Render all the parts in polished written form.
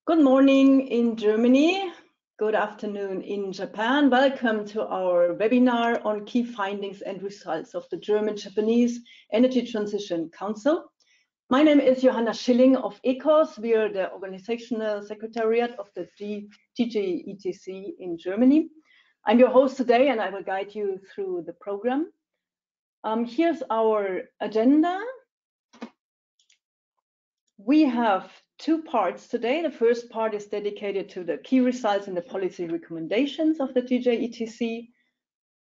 Good morning in Germany. Good afternoon in Japan. Welcome to our webinar on key findings and results of the German-Japanese Energy Transition Council. My name is Johanna Schilling of ECOS. We are the organizational secretariat of the GJETC in Germany. I'm your host today and I will guide you through the program. Here's our agenda. We have two parts today. The first part is dedicated to the key results and the policy recommendations of the GJETC.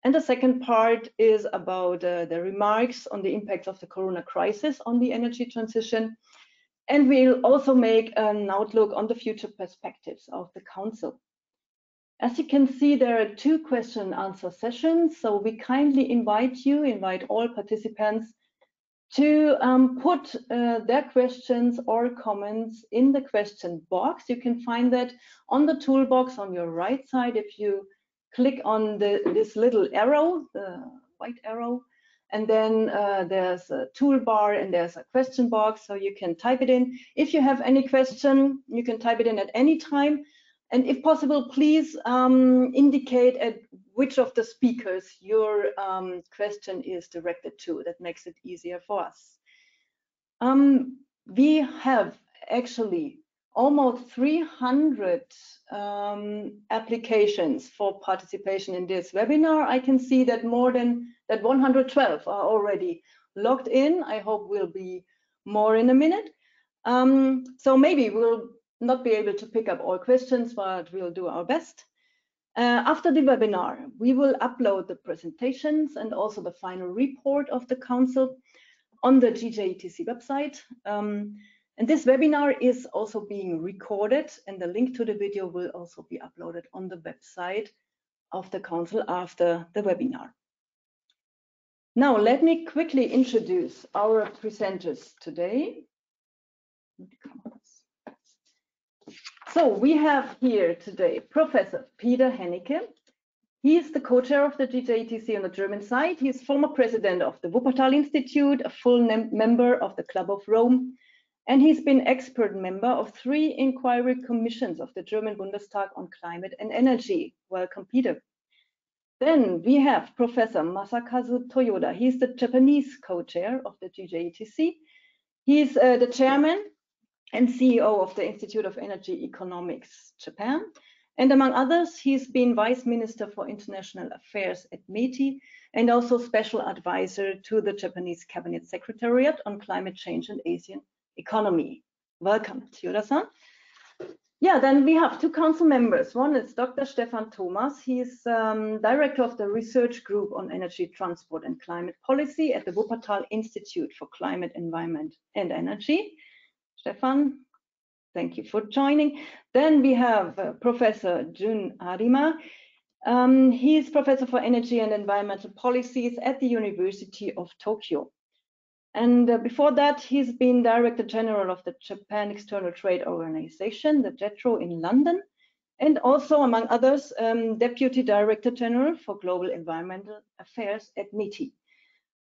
And the second part is about the remarks on the impacts of the corona crisis on the energy transition. And we'll also make an outlook on the future perspectives of the Council. As you can see, there are two question and answer sessions. So we kindly invite all participants to put their questions or comments in the question box. You can find that on the toolbox on your right side. If you click on this little arrow, the white arrow, and then there's a toolbar and there's a question box, so you can type it in. If you have any question, you can type it in at any time. And if possible, please indicate at which of the speakers your question is directed to. That makes it easier for us. We have actually almost 300 applications for participation in this webinar. I can see that more than 112 are already logged in. I hope we'll be more in a minute. So maybe we'll not be able to pick up all questions, but we'll do our best. After the webinar, we will upload the presentations and also the final report of the Council on the GJETC website. And this webinar is also being recorded, and the link to the video will also be uploaded on the website of the Council after the webinar. Now, let me quickly introduce our presenters today. So we have here today Professor Peter Hennicke. He is the co-chair of the GJETC on the German side. He is former president of the Wuppertal Institute, a full member of the Club of Rome, and he's been expert member of 3 inquiry commissions of the German Bundestag on climate and energy. Welcome, Peter. Then we have Professor Masakazu Toyoda. He's the Japanese co-chair of the GJETC. He's the chairman and CEO of the Institute of Energy Economics, Japan. And among others, he's been Vice Minister for International Affairs at METI and also Special Advisor to the Japanese Cabinet Secretariat on Climate Change and Asian Economy. Welcome, Toyoda-san. Yeah, then we have 2 council members. One is Dr. Stefan Thomas. He's Director of the Research Group on Energy, Transport and Climate Policy at the Wuppertal Institute for Climate, Environment and Energy. Stefan, thank you for joining. Then we have Professor Jun Arima. He's Professor for Energy and Environmental Policies at the University of Tokyo. And before that, he's been Director General of the Japan External Trade Organization, the JETRO in London, and also, among others, Deputy Director General for Global Environmental Affairs at METI.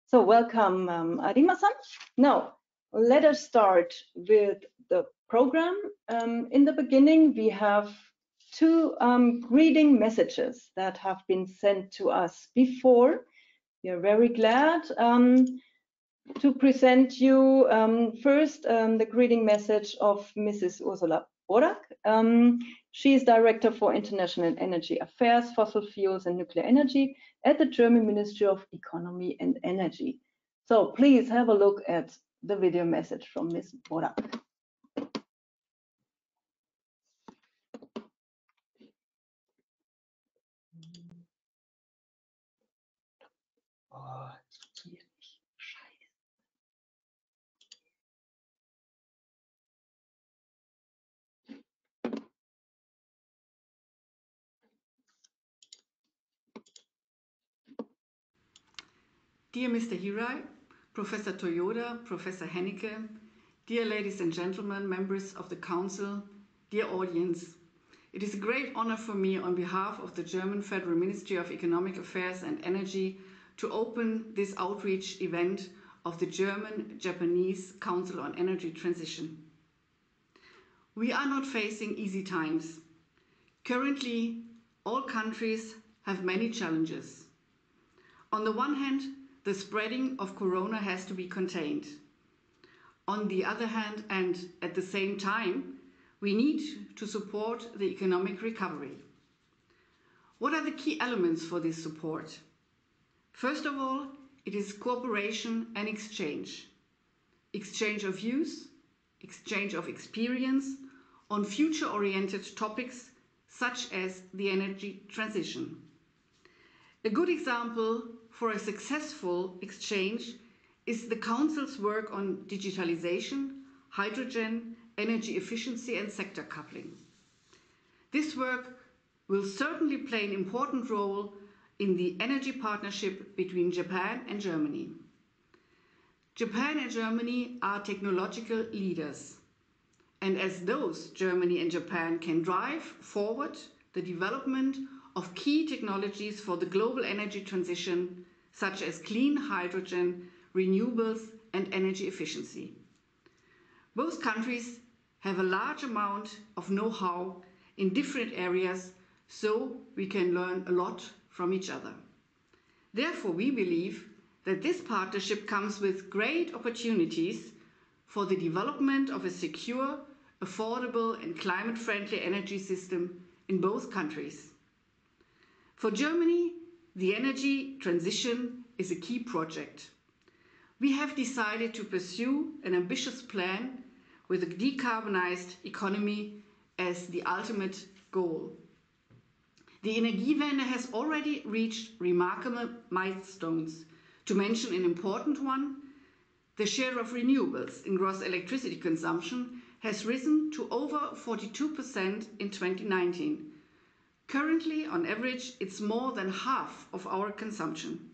So welcome, Arima-san. Now, let us start with the program. In the beginning, we have 2 greeting messages that have been sent to us before. We are very glad to present you first the greeting message of Mrs. Ursula Borak. She is Director for International Energy Affairs, Fossil Fuels and Nuclear Energy at the German Ministry of Economy and Energy. So please have a look at the video message from Ms. Borak. Dear Mr. Hirai, Professor Toyoda, Professor Hennicke, dear ladies and gentlemen, members of the Council, dear audience, it is a great honor for me on behalf of the German Federal Ministry of Economic Affairs and Energy to open this outreach event of the German-Japanese Council on Energy Transition. We are not facing easy times. Currently, all countries have many challenges. On the one hand, the spreading of corona has to be contained. On the other hand, and at the same time, we need to support the economic recovery. What are the key elements for this support? First of all, it is cooperation and exchange. Exchange of views, exchange of experience on future-oriented topics such as the energy transition. A good example for a successful exchange is the Council's work on digitalization, hydrogen, energy efficiency and sector coupling. This work will certainly play an important role in the energy partnership between Japan and Germany. Japan and Germany are technological leaders, and as those, Germany and Japan can drive forward the development of key technologies for the global energy transition, such as clean hydrogen, renewables and energy efficiency. Both countries have a large amount of know-how in different areas, so we can learn a lot from each other. Therefore, we believe that this partnership comes with great opportunities for the development of a secure, affordable and climate-friendly energy system in both countries. For Germany, the energy transition is a key project. We have decided to pursue an ambitious plan with a decarbonized economy as the ultimate goal. The Energiewende has already reached remarkable milestones. To mention an important one, the share of renewables in gross electricity consumption has risen to over 42% in 2019. Currently, on average, it's more than half of our consumption.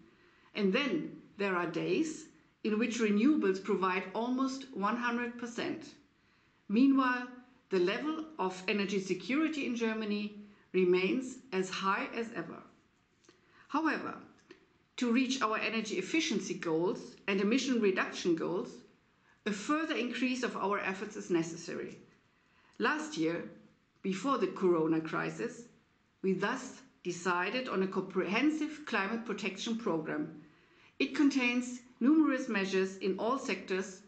And then there are days in which renewables provide almost 100%. Meanwhile, the level of energy security in Germany remains as high as ever. However, to reach our energy efficiency goals and emission reduction goals, a further increase of our efforts is necessary. Last year, before the corona crisis, we thus decided on a comprehensive climate protection program. It contains numerous measures in all sectors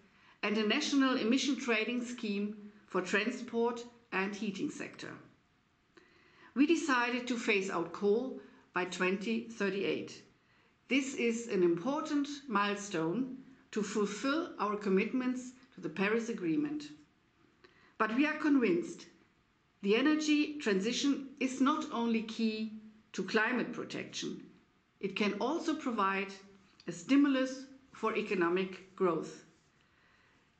and a national emission trading scheme for transport and heating sector. We decided to phase out coal by 2038. This is an important milestone to fulfill our commitments to the Paris Agreement. But we are convinced the energy transition is not only key to climate protection, it can also provide a stimulus for economic growth.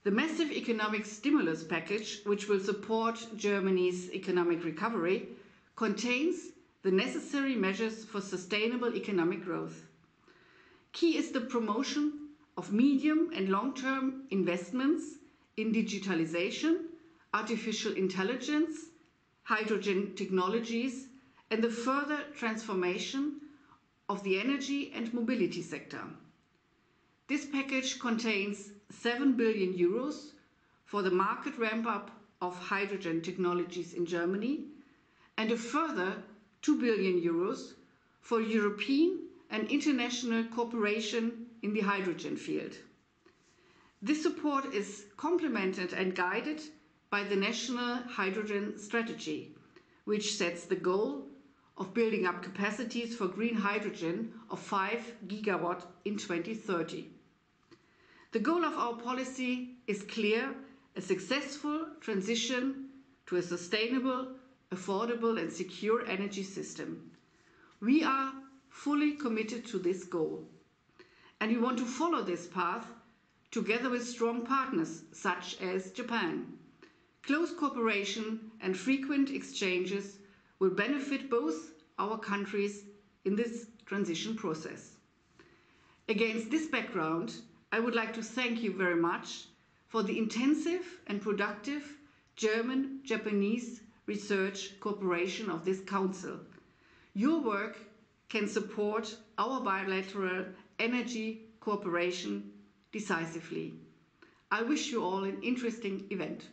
The massive economic stimulus package, which will support Germany's economic recovery, contains the necessary measures for sustainable economic growth. Key is the promotion of medium and long-term investments in digitalization, artificial intelligence, hydrogen technologies, and the further transformation of the energy and mobility sector. This package contains 7 billion euros for the market ramp-up of hydrogen technologies in Germany and a further 2 billion euros for European and international cooperation in the hydrogen field. This support is complemented and guided by the National Hydrogen Strategy, which sets the goal of building up capacities for green hydrogen of 5 gigawatt in 2030. The goal of our policy is clear: a successful transition to a sustainable, affordable and secure energy system. We are fully committed to this goal, and we want to follow this path together with strong partners such as Japan. Close cooperation and frequent exchanges will benefit both our countries in this transition process. Against this background, I would like to thank you very much for the intensive and productive German-Japanese research cooperation of this Council. Your work can support our bilateral energy cooperation decisively. I wish you all an interesting event.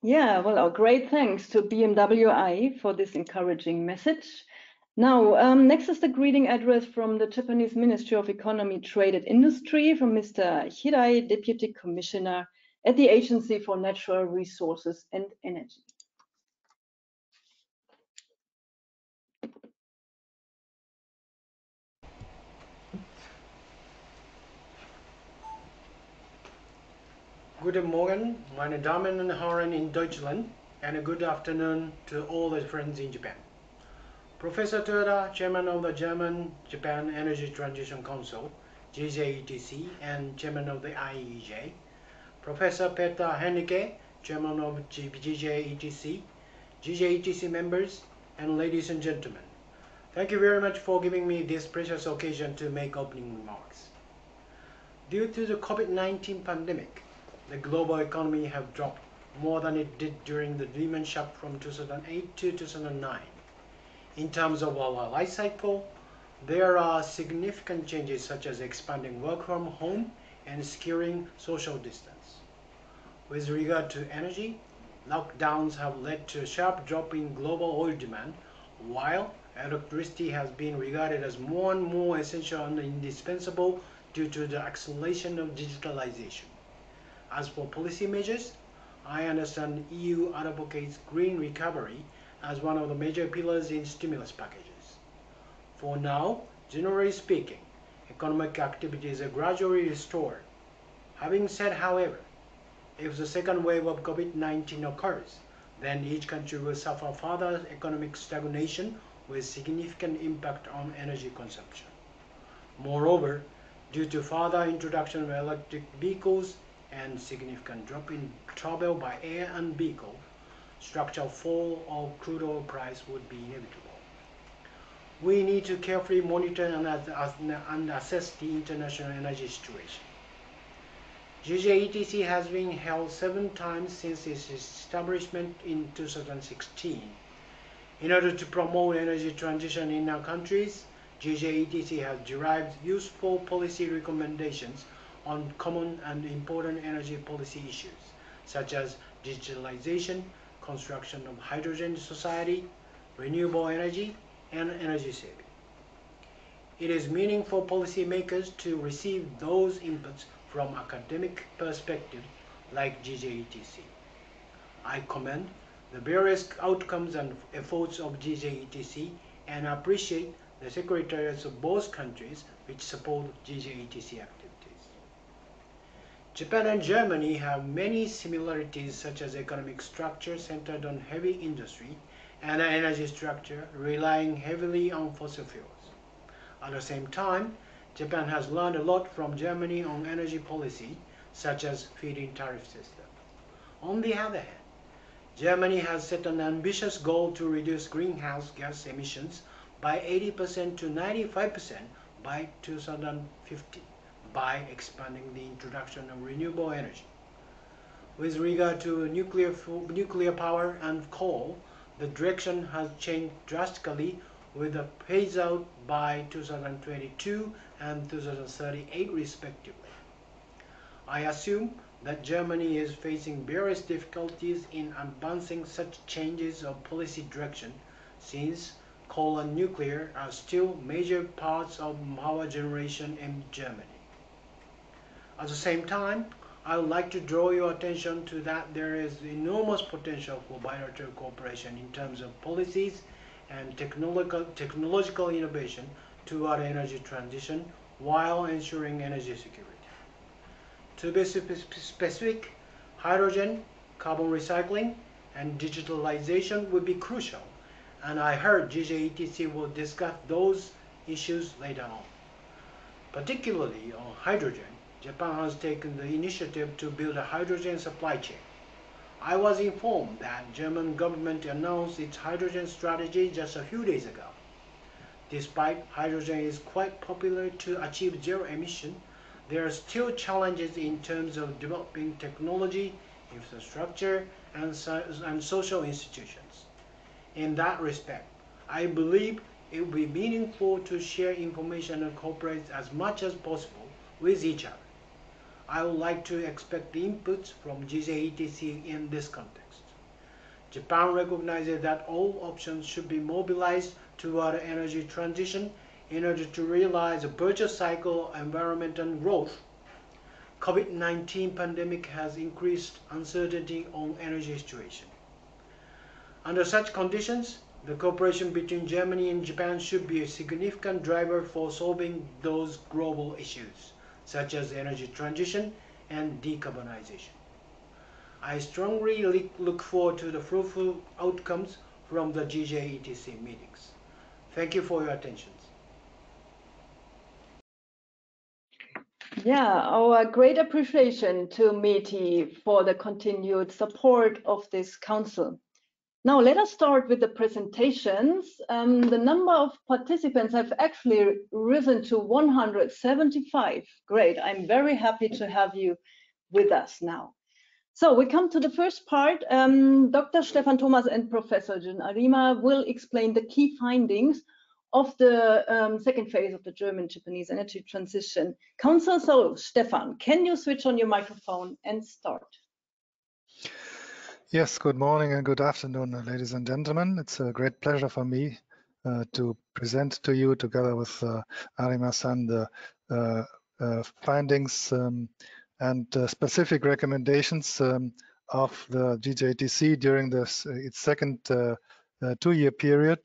Yeah, well, our great thanks to BMWI for this encouraging message. Now, next is the greeting address from the Japanese Ministry of Economy, Trade and Industry from Mr. Hirai, Deputy Commissioner at the Agency for Natural Resources and Energy. Guten Morgen, meine Damen und Herren in Deutschland, and a good afternoon to all the friends in Japan. Professor Toyoda, Chairman of the German-Japan Energy Transition Council, GJETC, and Chairman of the IEJ. Professor Peter Hennicke, Chairman of GJETC, GJETC members, and ladies and gentlemen. Thank you very much for giving me this precious occasion to make opening remarks. Due to the Covid-19 pandemic, the global economy has dropped more than it did during the Lehman shock from 2008 to 2009. In terms of our life cycle, there are significant changes such as expanding work from home and securing social distance. With regard to energy, lockdowns have led to a sharp drop in global oil demand, while electricity has been regarded as more and more essential and indispensable due to the acceleration of digitalization. As for policy measures, I understand EU advocates green recovery as one of the major pillars in stimulus packages. For now, generally speaking, economic activities are gradually restored. Having said, however, if the second wave of COVID-19 occurs, then each country will suffer further economic stagnation with significant impact on energy consumption. Moreover, due to further introduction of electric vehicles and significant drop in travel by air and vehicle, structural fall of crude oil price would be inevitable. We need to carefully monitor and assess the international energy situation. GJETC has been held 7 times since its establishment in 2016. In order to promote energy transition in our countries, GJETC has derived useful policy recommendations on common and important energy policy issues, such as digitalization, construction of hydrogen society, renewable energy, and energy saving. It is meaningful policymakers to receive those inputs from academic perspective like GJETC. I commend the various outcomes and efforts of GJETC and appreciate the secretariats of both countries which support GJETC activities. Japan and Germany have many similarities such as economic structure centered on heavy industry and an energy structure relying heavily on fossil fuels. At the same time, Japan has learned a lot from Germany on energy policy such as feed-in tariff system. On the other hand, Germany has set an ambitious goal to reduce greenhouse gas emissions by 80% to 95% by 2050. By expanding the introduction of renewable energy. With regard to nuclear power and coal, the direction has changed drastically with a phase out by 2022 and 2038 respectively. I assume that Germany is facing various difficulties in advancing such changes of policy direction since coal and nuclear are still major parts of power generation in Germany. At the same time, I would like to draw your attention to that there is enormous potential for bilateral cooperation in terms of policies and technological innovation toward energy transition while ensuring energy security. To be specific, hydrogen, carbon recycling, and digitalization will be crucial, and I heard GJETC will discuss those issues later on. Particularly on hydrogen, Japan has taken the initiative to build a hydrogen supply chain. I was informed that German government announced its hydrogen strategy just a few days ago. Despite hydrogen is quite popular to achieve zero emission, there are still challenges in terms of developing technology, infrastructure, and social institutions. In that respect, I believe it will be meaningful to share information and cooperate as much as possible with each other. I would like to expect the inputs from GJETC in this context. Japan recognizes that all options should be mobilized toward energy transition in order to realize a virtuous cycle environmental growth. COVID-19 pandemic has increased uncertainty on energy situation. Under such conditions, the cooperation between Germany and Japan should be a significant driver for solving those global issues, such as energy transition and decarbonization. I strongly look forward to the fruitful outcomes from the GJETC meetings. Thank you for your attention. Yeah, our great appreciation to METI for the continued support of this council. Now let us start with the presentations. The number of participants have actually risen to 175. Great, I'm very happy to have you with us now. So we come to the first part. Dr. Stefan Thomas and Professor Jun Arima will explain the key findings of the second phase of the German-Japanese Energy Transition Council. So Stefan, can you switch on your microphone and start? Yes, good morning and good afternoon, ladies and gentlemen. It's a great pleasure for me to present to you, together with Arima-san, the findings and specific recommendations of the GJETC during this its second two-year period,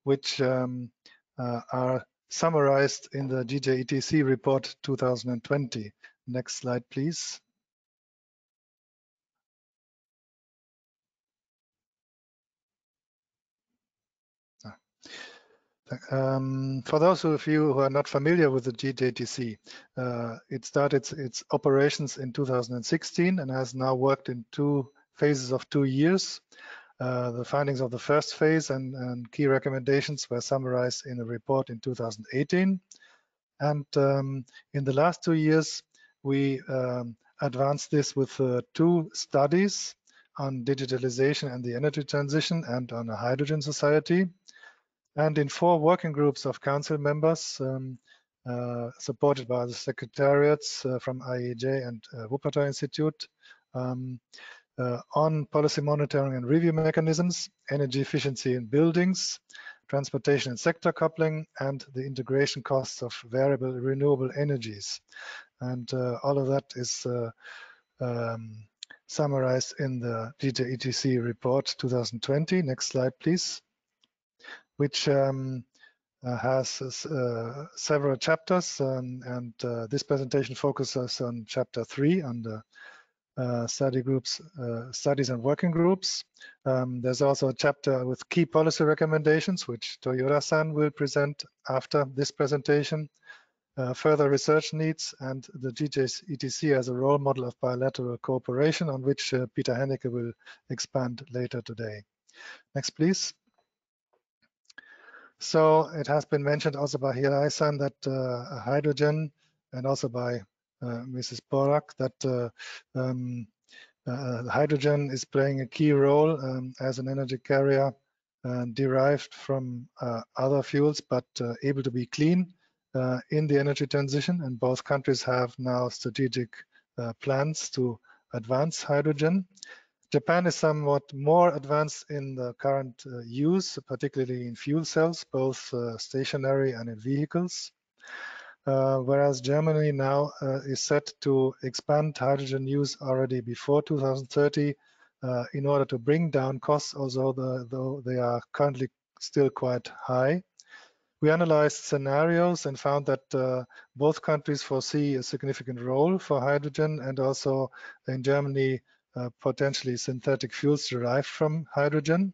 which are summarized in the GJETC report 2020. Next slide, please. For those of you who are not familiar with the GJETC, it started its operations in 2016 and has now worked in two phases of 2 years. The findings of the first phase and key recommendations were summarized in a report in 2018. And in the last 2 years, we advanced this with 2 studies on digitalization and the energy transition and on a hydrogen society. And in 4 working groups of council members, supported by the secretariats from IEJ and Wuppertal Institute, on policy monitoring and review mechanisms, energy efficiency in buildings, transportation and sector coupling, and the integration costs of variable renewable energies. And all of that is summarized in the GJETC report 2020. Next slide, please. Which has several chapters, and this presentation focuses on chapter 3 on the studies and working groups. There's also a chapter with key policy recommendations, which Toyoda-san will present after this presentation. Further research needs and the GJETC as a role model of bilateral cooperation, on which Peter Hennicke will expand later today. Next, please. So it has been mentioned also by Hirai-san that hydrogen, and also by Mrs. Borak, that hydrogen is playing a key role as an energy carrier derived from other fuels, but able to be clean in the energy transition. And both countries have now strategic plans to advance hydrogen. Japan is somewhat more advanced in the current use, particularly in fuel cells, both stationary and in vehicles. Whereas Germany now is set to expand hydrogen use already before 2030 in order to bring down costs, although they are currently still quite high. We analyzed scenarios and found that both countries foresee a significant role for hydrogen, and also in Germany, potentially synthetic fuels derived from hydrogen.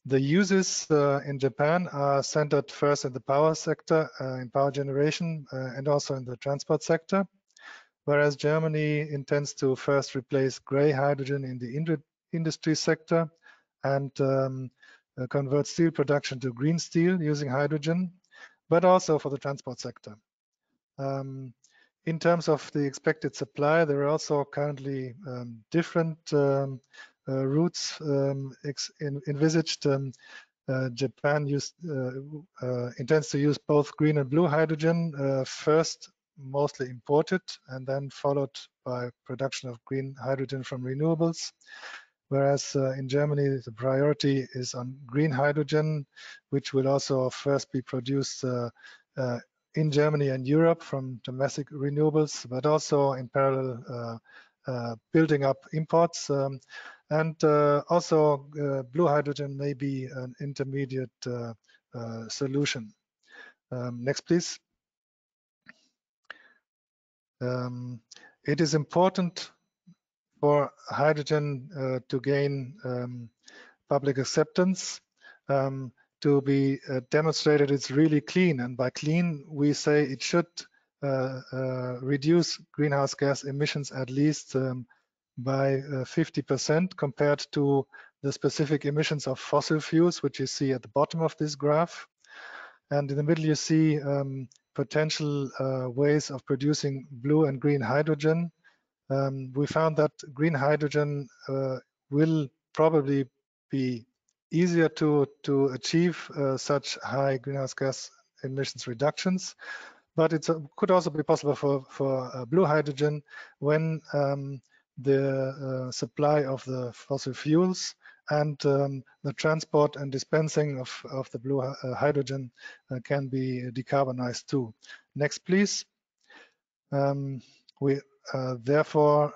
The uses in Japan are centered first in the power sector, in power generation, and also in the transport sector, whereas Germany intends to first replace gray hydrogen in the industry sector and convert steel production to green steel using hydrogen, but also for the transport sector. In terms of the expected supply, there are also currently different routes envisaged. Japan intends to use both green and blue hydrogen first mostly imported, and then followed by production of green hydrogen from renewables. Whereas in Germany, the priority is on green hydrogen, which will also first be produced in Germany and Europe from domestic renewables, but also in parallel building up imports. And also blue hydrogen may be an intermediate solution. Next, please. It is important for hydrogen to gain public acceptance, to be demonstrated it's really clean. And by clean, we say it should reduce greenhouse gas emissions at least by 50% compared to the specific emissions of fossil fuels, which you see at the bottom of this graph. And in the middle, you see potential ways of producing blue and green hydrogen. We found that green hydrogen will probably be easier to achieve such high greenhouse gas emissions reductions, but it could also be possible for blue hydrogen when the supply of the fossil fuels and the transport and dispensing of the blue hydrogen can be decarbonized too. Next, please. We therefore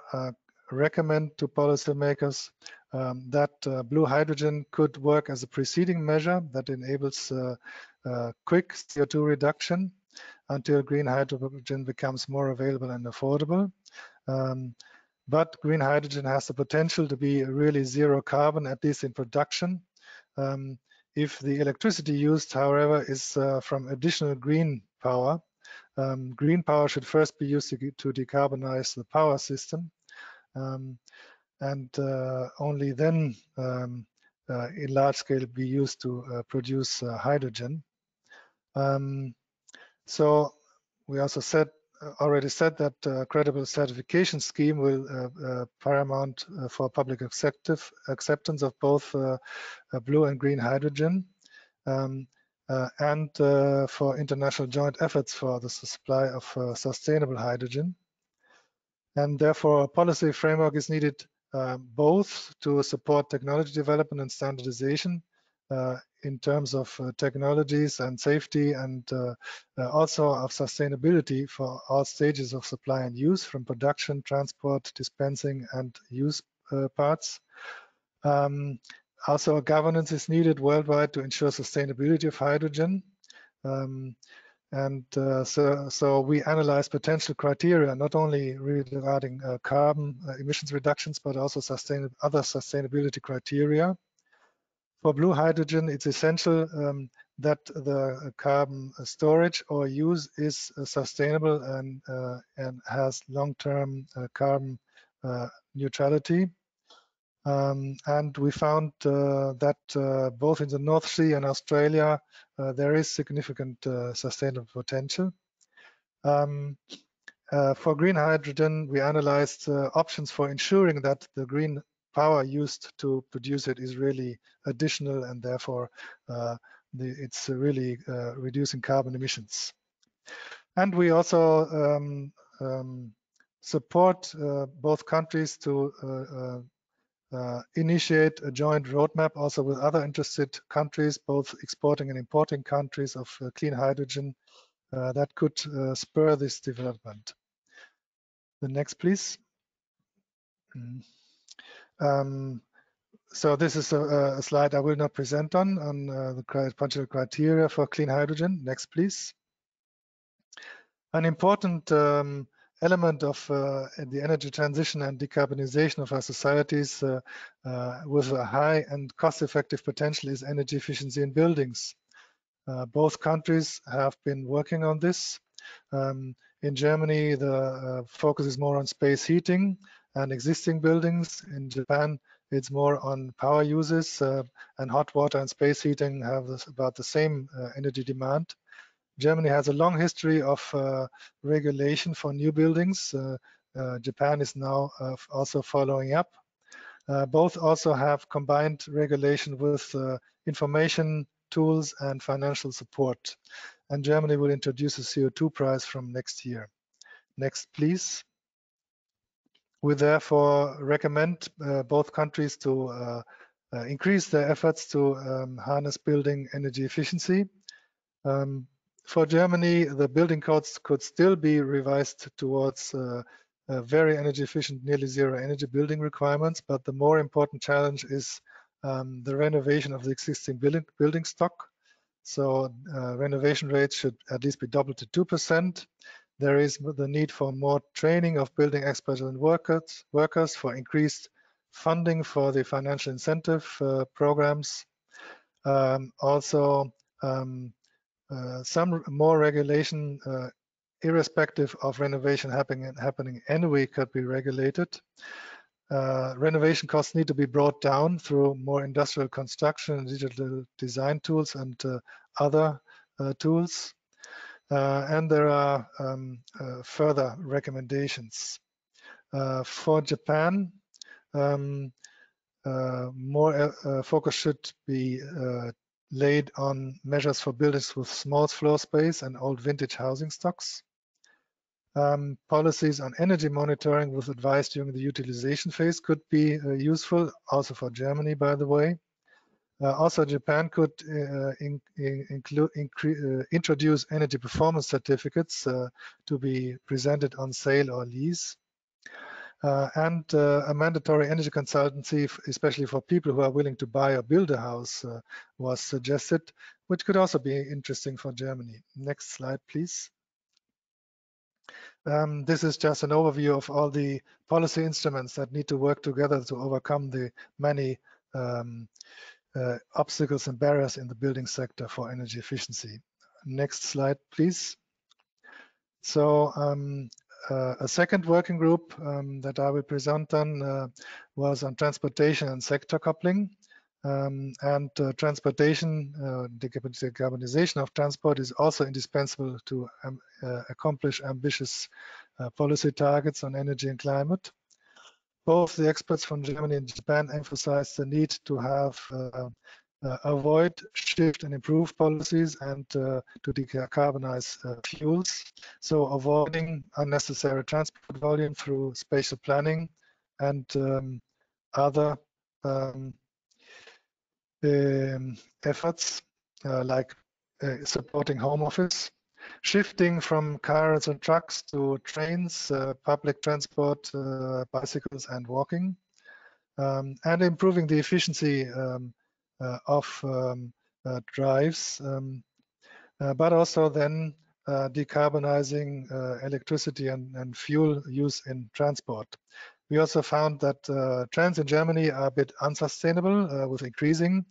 recommend to policymakers that blue hydrogen could work as a preceding measure that enables quick CO2 reduction until green hydrogen becomes more available and affordable. But green hydrogen has the potential to be really zero carbon, at least in production. If the electricity used, however, is from additional green power, green power should first be used to decarbonize the power system, and only then in large scale be used to produce hydrogen. So we also already said that credible certification scheme will paramount for public acceptance of both blue and green hydrogen. And for international joint efforts for the supply of sustainable hydrogen. And therefore, a policy framework is needed both to support technology development and standardization in terms of technologies and safety, and also of sustainability for all stages of supply and use, from production, transport, dispensing, and use parts. Also, governance is needed worldwide to ensure sustainability of hydrogen. So we analyze potential criteria, not only regarding carbon emissions reductions, but also other sustainability criteria. For blue hydrogen, it's essential that the carbon storage or use is sustainable and has long-term carbon neutrality. And we found that both in the North Sea and Australia, there is significant sustainable potential. For green hydrogen, we analyzed options for ensuring that the green power used to produce it is really additional, and therefore it's really reducing carbon emissions. And we also support both countries to initiate a joint roadmap also with other interested countries, both exporting and importing countries, of clean hydrogen that could spur this development. The next, please. So this is a slide I will not present on the potential criteria for clean hydrogen. Next, please. An important element of the energy transition and decarbonization of our societies with a high and cost-effective potential is energy efficiency in buildings. Both countries have been working on this. In Germany, the focus is more on space heating and existing buildings. In Japan, it's more on power uses, and hot water and space heating have about the same energy demand. Germany has a long history of regulation for new buildings. Japan is now also following up. Both also have combined regulation with information tools and financial support. And Germany will introduce a CO2 price from next year. Next, please. We therefore recommend both countries to increase their efforts to harness building energy efficiency. For Germany, the building codes could still be revised towards very energy efficient, nearly zero energy building requirements, but the more important challenge is the renovation of the existing building stock. So renovation rates should at least be doubled to 2%. There is the need for more training of building experts and workers for increased funding for the financial incentive programs. Also, some more regulation, irrespective of renovation happening anyway, could be regulated. Renovation costs need to be brought down through more industrial construction, digital design tools, and other tools. And there are further recommendations. For Japan, more focus should be laid on measures for buildings with small floor space and old vintage housing stocks. Policies on energy monitoring with advice during the utilization phase could be useful, also for Germany, by the way. Also, Japan could introduce energy performance certificates to be presented on sale or lease. And a mandatory energy consultancy, especially for people who are willing to buy or build a house, was suggested, which could also be interesting for Germany. Next slide, please. This is just an overview of all the policy instruments that need to work together to overcome the many obstacles and barriers in the building sector for energy efficiency. Next slide, please. So a second working group that I will present on was on transportation and sector coupling. Transportation, the decarbonization of transport is also indispensable to accomplish ambitious policy targets on energy and climate. Both the experts from Germany and Japan emphasize the need to have avoid, shift, and improve policies and to decarbonize fuels. So avoiding unnecessary transport volume through spatial planning and other efforts like supporting home office, shifting from cars and trucks to trains, public transport, bicycles, and walking, and improving the efficiency of drives, but also then decarbonizing electricity and fuel use in transport. We also found that trends in Germany are a bit unsustainable with increasing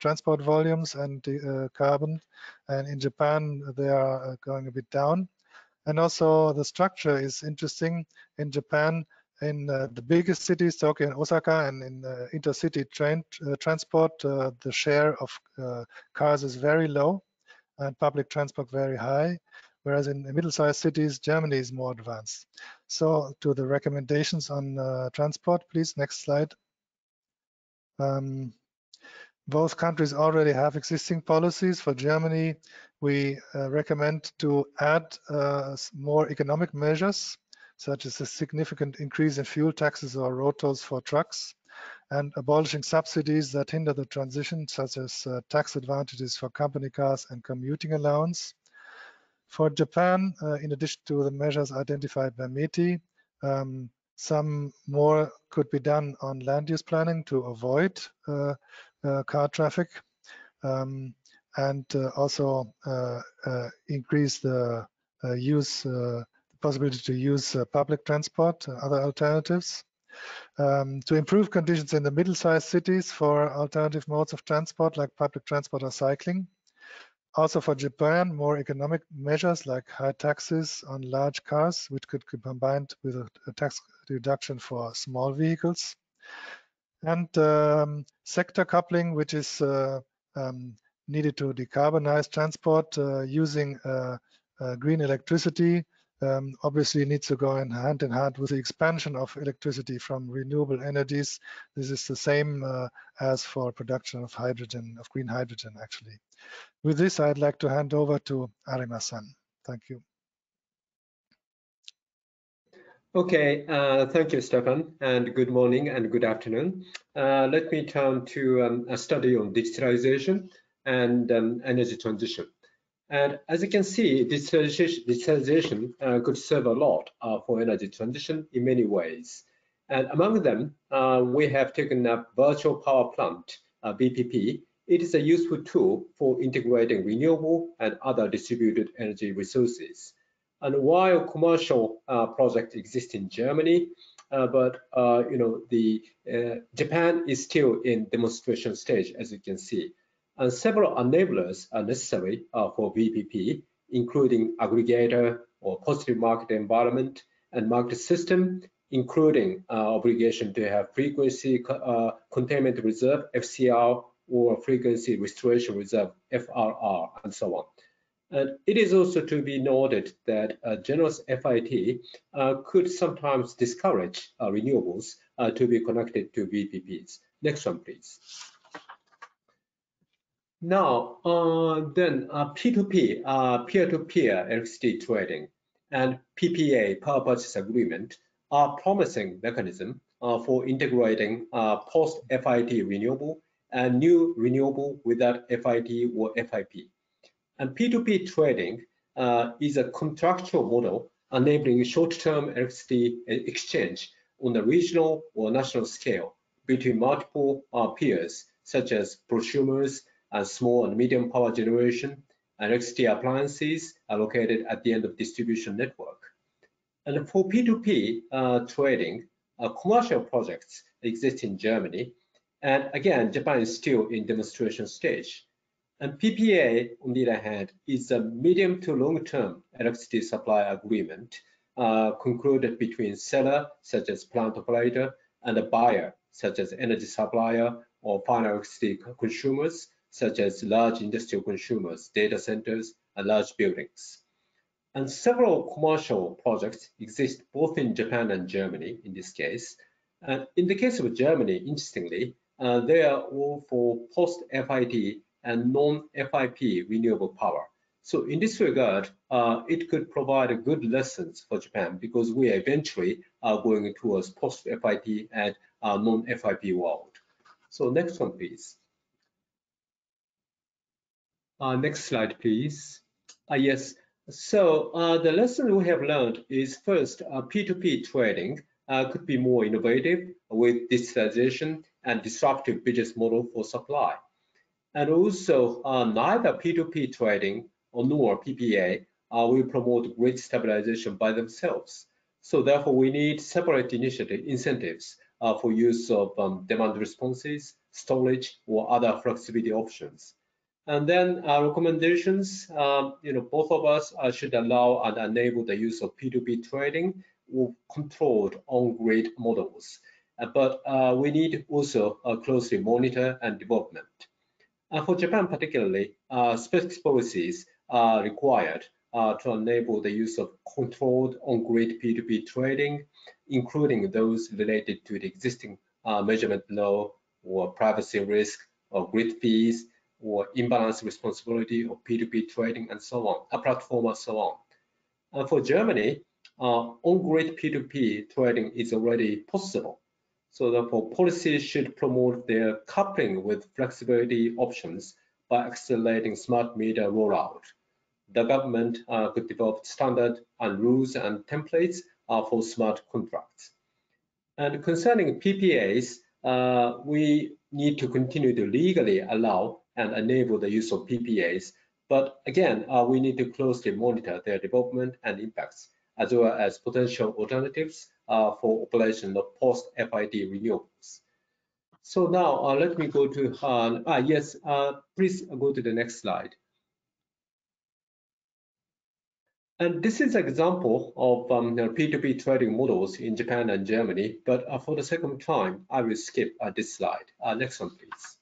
transport volumes and carbon, and in Japan they are going a bit down. And also the structure is interesting. In Japan, in the biggest cities, Tokyo and Osaka, and in intercity train transport, the share of cars is very low and public transport very high, whereas in middle-sized cities, Germany is more advanced. So to the recommendations on transport, please, next slide. Both countries already have existing policies. For Germany, we recommend to add more economic measures, such as a significant increase in fuel taxes or road tolls for trucks, and abolishing subsidies that hinder the transition, such as tax advantages for company cars and commuting allowance. For Japan, in addition to the measures identified by METI, some more could be done on land use planning to avoid car traffic, and also increase the possibility to use public transport, other alternatives. To improve conditions in the middle-sized cities for alternative modes of transport like public transport or cycling. Also for Japan, more economic measures like high taxes on large cars, which could be combined with a tax reduction for small vehicles. And sector coupling, which is needed to decarbonize transport using green electricity, obviously needs to go hand in hand with the expansion of electricity from renewable energies. This is the same as for production of hydrogen, of green hydrogen, actually. With this, I'd like to hand over to Arima-san. Thank you. Okay, thank you, Stefan, and good morning and good afternoon. Let me turn to a study on digitalization and energy transition. And as you can see, digitalization could serve a lot for energy transition in many ways. And among them, we have taken up virtual power plant, VPP. It is a useful tool for integrating renewable and other distributed energy resources. And while commercial projects exist in Germany, but Japan is still in demonstration stage, as you can see. And several enablers are necessary for VPP, including aggregator or positive market environment and market system, including obligation to have frequency containment reserve, FCR, or frequency restoration reserve, FRR, and so on. And it is also to be noted that generous FIT could sometimes discourage renewables to be connected to VPPs. Next one, please. Now, then P2P, peer-to-peer electricity trading, and PPA, power purchase agreement, are promising mechanism for integrating post-FIT renewable and new renewable without FIT or FIP. And P2P trading is a contractual model enabling short-term electricity exchange on the regional or national scale between multiple peers, such as prosumers and small and medium power generation and electricity appliances are located at the end of distribution network. And for P2P trading, commercial projects exist in Germany. And again, Japan is still in demonstration stage. And PPA, on the other hand, is a medium to long-term electricity supply agreement concluded between seller, such as plant operator, and a buyer, such as energy supplier or final electricity consumers, such as large industrial consumers, data centers, and large buildings. And several commercial projects exist both in Japan and Germany in this case. And in the case of Germany, interestingly, they are all for post-FIT and non-FIP renewable power. So in this regard, it could provide good lessons for Japan because we eventually are going towards post-FIT and non-FIP world. So next one, please. Next slide, please. Yes, so the lesson we have learned is first, P2P trading could be more innovative with digitalization and disruptive business model for supply. And also, neither P2P trading nor PPA will promote grid stabilization by themselves. So therefore, we need separate incentives for use of demand responses, storage, or other flexibility options. And then our recommendations, both of us should allow and enable the use of P2P trading with controlled on-grid models. But we need also closely monitor and development. For Japan particularly, specific policies are required to enable the use of controlled on-grid P2P trading, including those related to the existing measurement law or privacy risk or grid fees or imbalance responsibility of P2P trading and so on, a platform and so on. For Germany, on-grid P2P trading is already possible. So therefore, policies should promote their coupling with flexibility options by accelerating smart meter rollout. The government could develop standard and rules and templates for smart contracts. And concerning PPAs, we need to continue to legally allow and enable the use of PPAs. But again, we need to closely monitor their development and impacts, as well as potential alternatives for operation of post-FIT renewables. So now let me go to, yes, please go to the next slide. And this is an example of P2P trading models in Japan and Germany, but for the second time, I will skip this slide. Next one, please.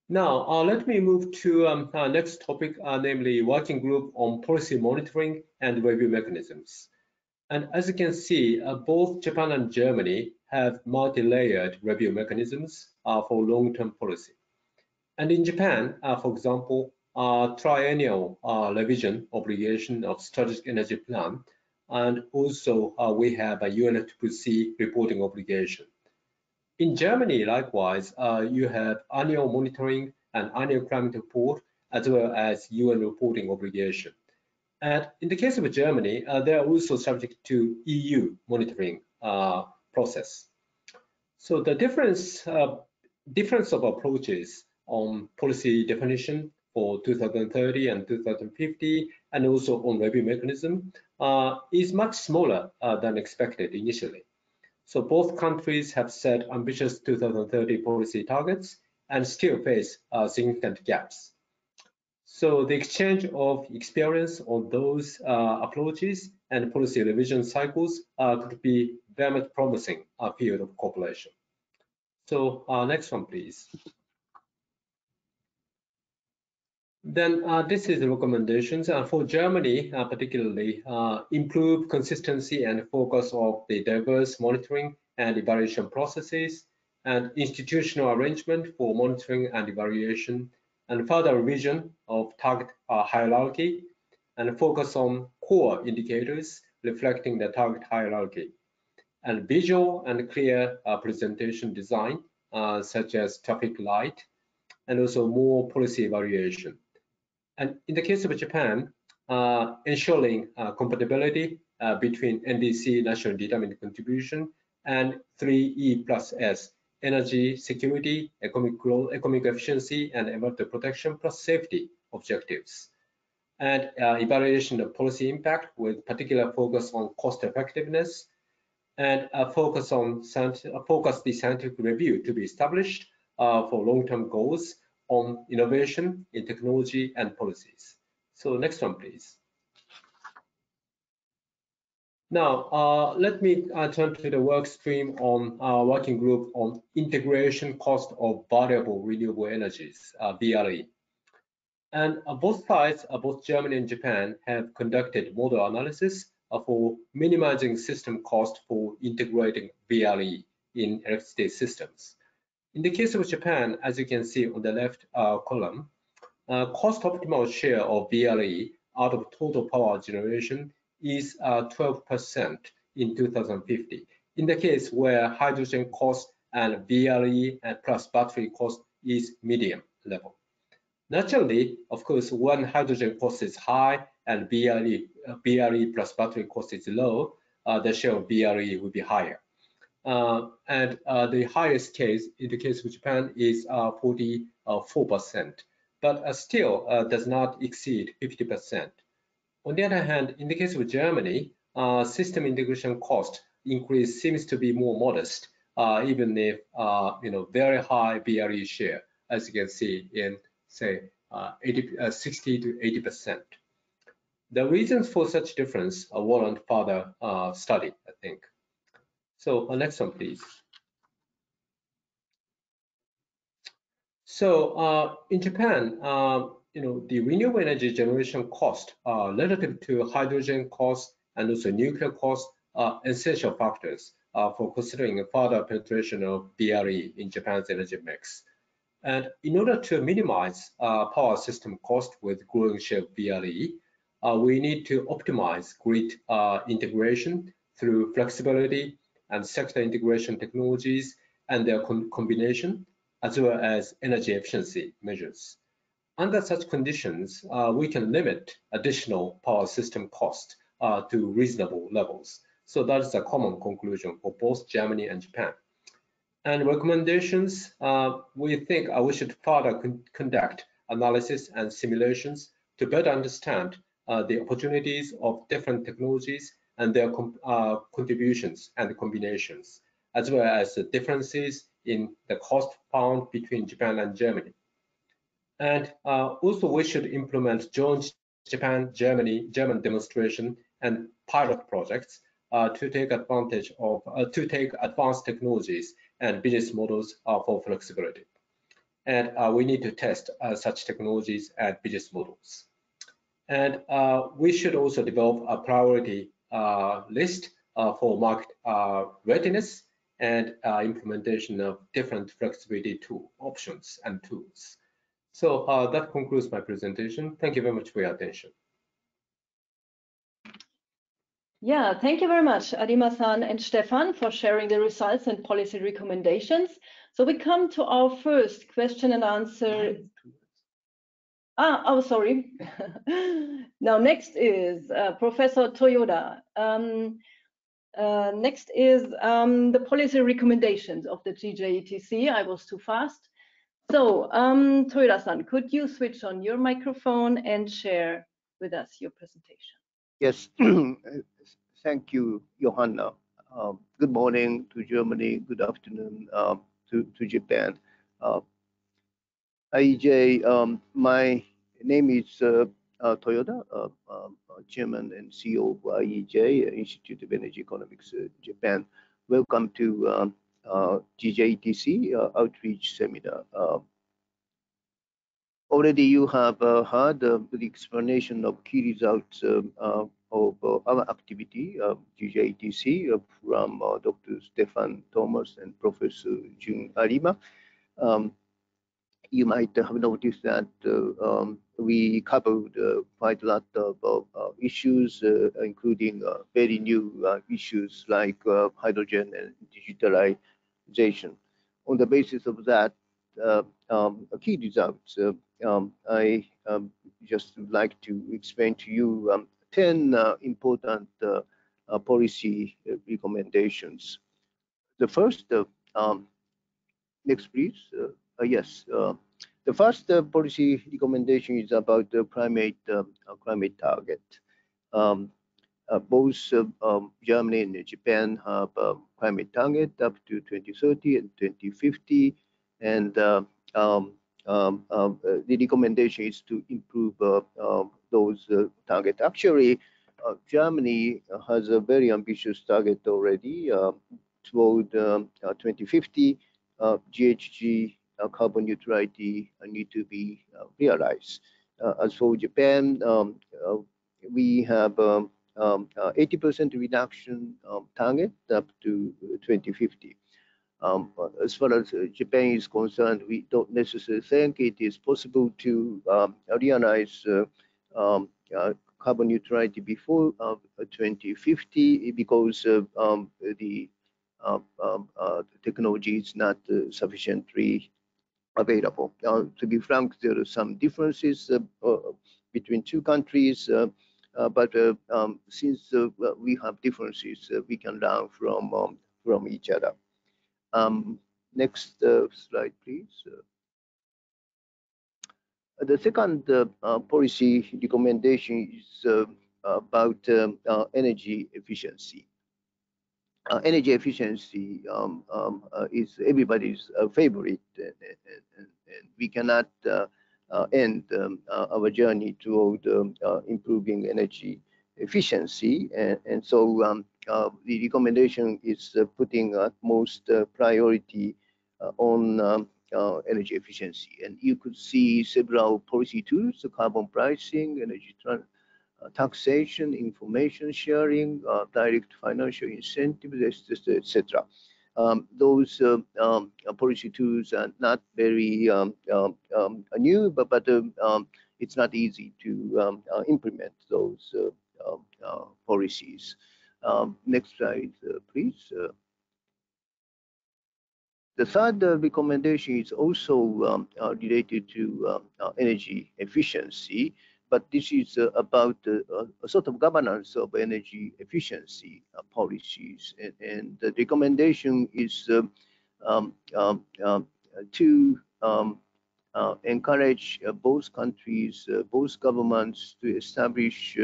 Now, let me move to our next topic, namely working group on policy monitoring and review mechanisms. And as you can see, both Japan and Germany have multi-layered review mechanisms for long-term policy. And in Japan, for example, triennial revision obligation of strategic energy plan, and also we have a UNFCCC reporting obligation. In Germany, likewise, you have annual monitoring and annual climate report, as well as UN reporting obligation. And in the case of Germany, they are also subject to EU monitoring process. So the difference of approaches on policy definition for 2030 and 2050, and also on review mechanism, is much smaller than expected initially. So both countries have set ambitious 2030 policy targets and still face significant gaps. So the exchange of experience on those approaches and policy revision cycles could be very much promising field of cooperation. So next one, please. Then this is the recommendations for Germany, particularly improve consistency and focus of the diverse monitoring and evaluation processes, and institutional arrangement for monitoring and evaluation, and further revision of target hierarchy, and focus on core indicators reflecting the target hierarchy, and visual and clear presentation design, such as traffic light, and also more policy evaluation. And in the case of Japan, ensuring compatibility between NDC, national determined contribution, and 3E+S, energy security, economic growth, economic efficiency, and environmental protection plus safety objectives. And evaluation of policy impact with particular focus on cost effectiveness, and focus the scientific review to be established for long-term goals on innovation in technology and policies. So next one, please. Now, let me turn to the work stream on our working group on integration cost of variable renewable energies, VRE. And both sides, both Germany and Japan, have conducted model analysis for minimizing system cost for integrating VRE in electricity systems. In the case of Japan, as you can see on the left column, cost optimal share of VRE out of total power generation is 12% in 2050. In the case where hydrogen cost and VRE and plus battery cost is medium level. Naturally, of course, when hydrogen cost is high and VRE plus battery cost is low, the share of VRE will be higher. And the highest case in the case of Japan is 44%, but still does not exceed 50%. On the other hand, in the case of Germany, system integration cost increase seems to be more modest, even if very high VRE share, as you can see in say 60 to 80%. The reasons for such difference warrant further study, I think. So next one, please. So in Japan, the renewable energy generation cost relative to hydrogen cost and also nuclear cost are essential factors for considering a further penetration of VRE in Japan's energy mix. And in order to minimize power system cost with growing share of VRE, we need to optimize grid integration through flexibility and sector integration technologies and their combination, as well as energy efficiency measures. Under such conditions, we can limit additional power system cost to reasonable levels. So that is a common conclusion for both Germany and Japan. And recommendations, we think we should further conduct analysis and simulations to better understand the opportunities of different technologies and their contributions and combinations, as well as the differences in the cost found between Japan and Germany. And also we should implement joint Japan-German demonstration and pilot projects to take advantage of advanced technologies and business models for flexibility. And we need to test such technologies and business models. And we should also develop a priority list for market readiness and implementation of different flexibility options and tools. So that concludes my presentation. Thank you very much for your attention. Yeah, thank you very much, Arima-san and Stefan, for sharing the results and policy recommendations. So we come to our first question and answer. Oh, sorry. Now, next is Professor Toyoda. Next is the policy recommendations of the GJETC. I was too fast. So, Toyoda-san, could you switch on your microphone and share with us your presentation? Yes, thank you, Johanna. Good morning to Germany. Good afternoon to Japan. IEJ, my name is Toyoda, Chairman and CEO of IEJ, Institute of Energy Economics, Japan. Welcome to GJETC Outreach Seminar. Already you have heard the explanation of key results of our activity of GJETC from Dr. Stefan Thomas and Professor Jun Arima. You might have noticed that we covered quite a lot of issues, including very new issues like hydrogen and digitalization. On the basis of that, key results, I just would like to explain to you 10 important policy recommendations. The first, next please, yes. The first policy recommendation is about the climate target. Both Germany and Japan have a climate target up to 2030 and 2050, and the recommendation is to improve those targets. Actually, Germany has a very ambitious target already toward 2050. GHG carbon neutrality need to be realized. As for Japan, we have 80% reduction target up to 2050. As far as Japan is concerned, we don't necessarily think it is possible to realize carbon neutrality before 2050 because the technology is not sufficiently available. To be frank, there are some differences between two countries, but since we have differences, we can learn from each other. Next slide, please. The second policy recommendation is about energy efficiency. Energy efficiency is everybody's favorite, and we cannot end our journey toward improving energy efficiency. And so the recommendation is putting utmost priority on energy efficiency. And you could see several policy tools: carbon pricing, energy taxation, information sharing, direct financial incentives, etc. Those policy tools are not very new, but it's not easy to implement those policies. Next slide, please. The third recommendation is also related to energy efficiency, but this is about a sort of governance of energy efficiency policies. And the recommendation is to encourage both countries, both governments to establish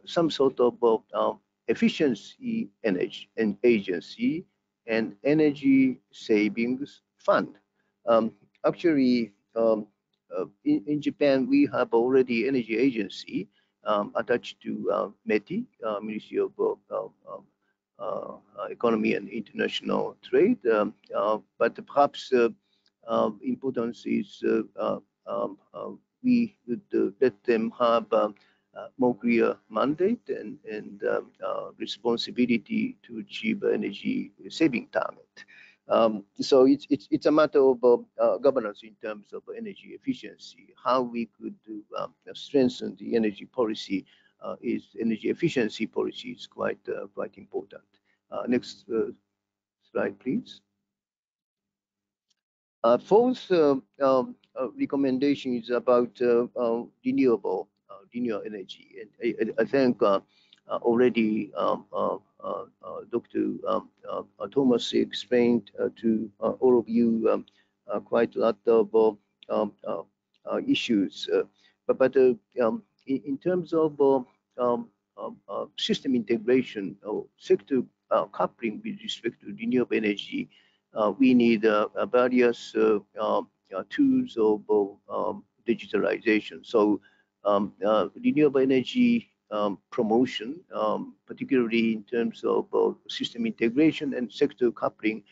some sort of efficiency agency and energy savings fund. Actually, in Japan, we have already energy agency attached to METI, Ministry of Economy and International Trade. But perhaps importance is we would let them have more clear mandate and responsibility to achieve energy saving target. So it's a matter of governance in terms of energy efficiency. How we could strengthen the energy policy energy efficiency policy is quite important. Next slide, please. Fourth recommendation is about renewable energy, and I think already Dr. Thomas explained to all of you quite a lot of issues, but in terms of system integration or sector coupling with respect to renewable energy, we need various tools of digitalization. So renewable energy promotion, particularly in terms of system integration and sector coupling,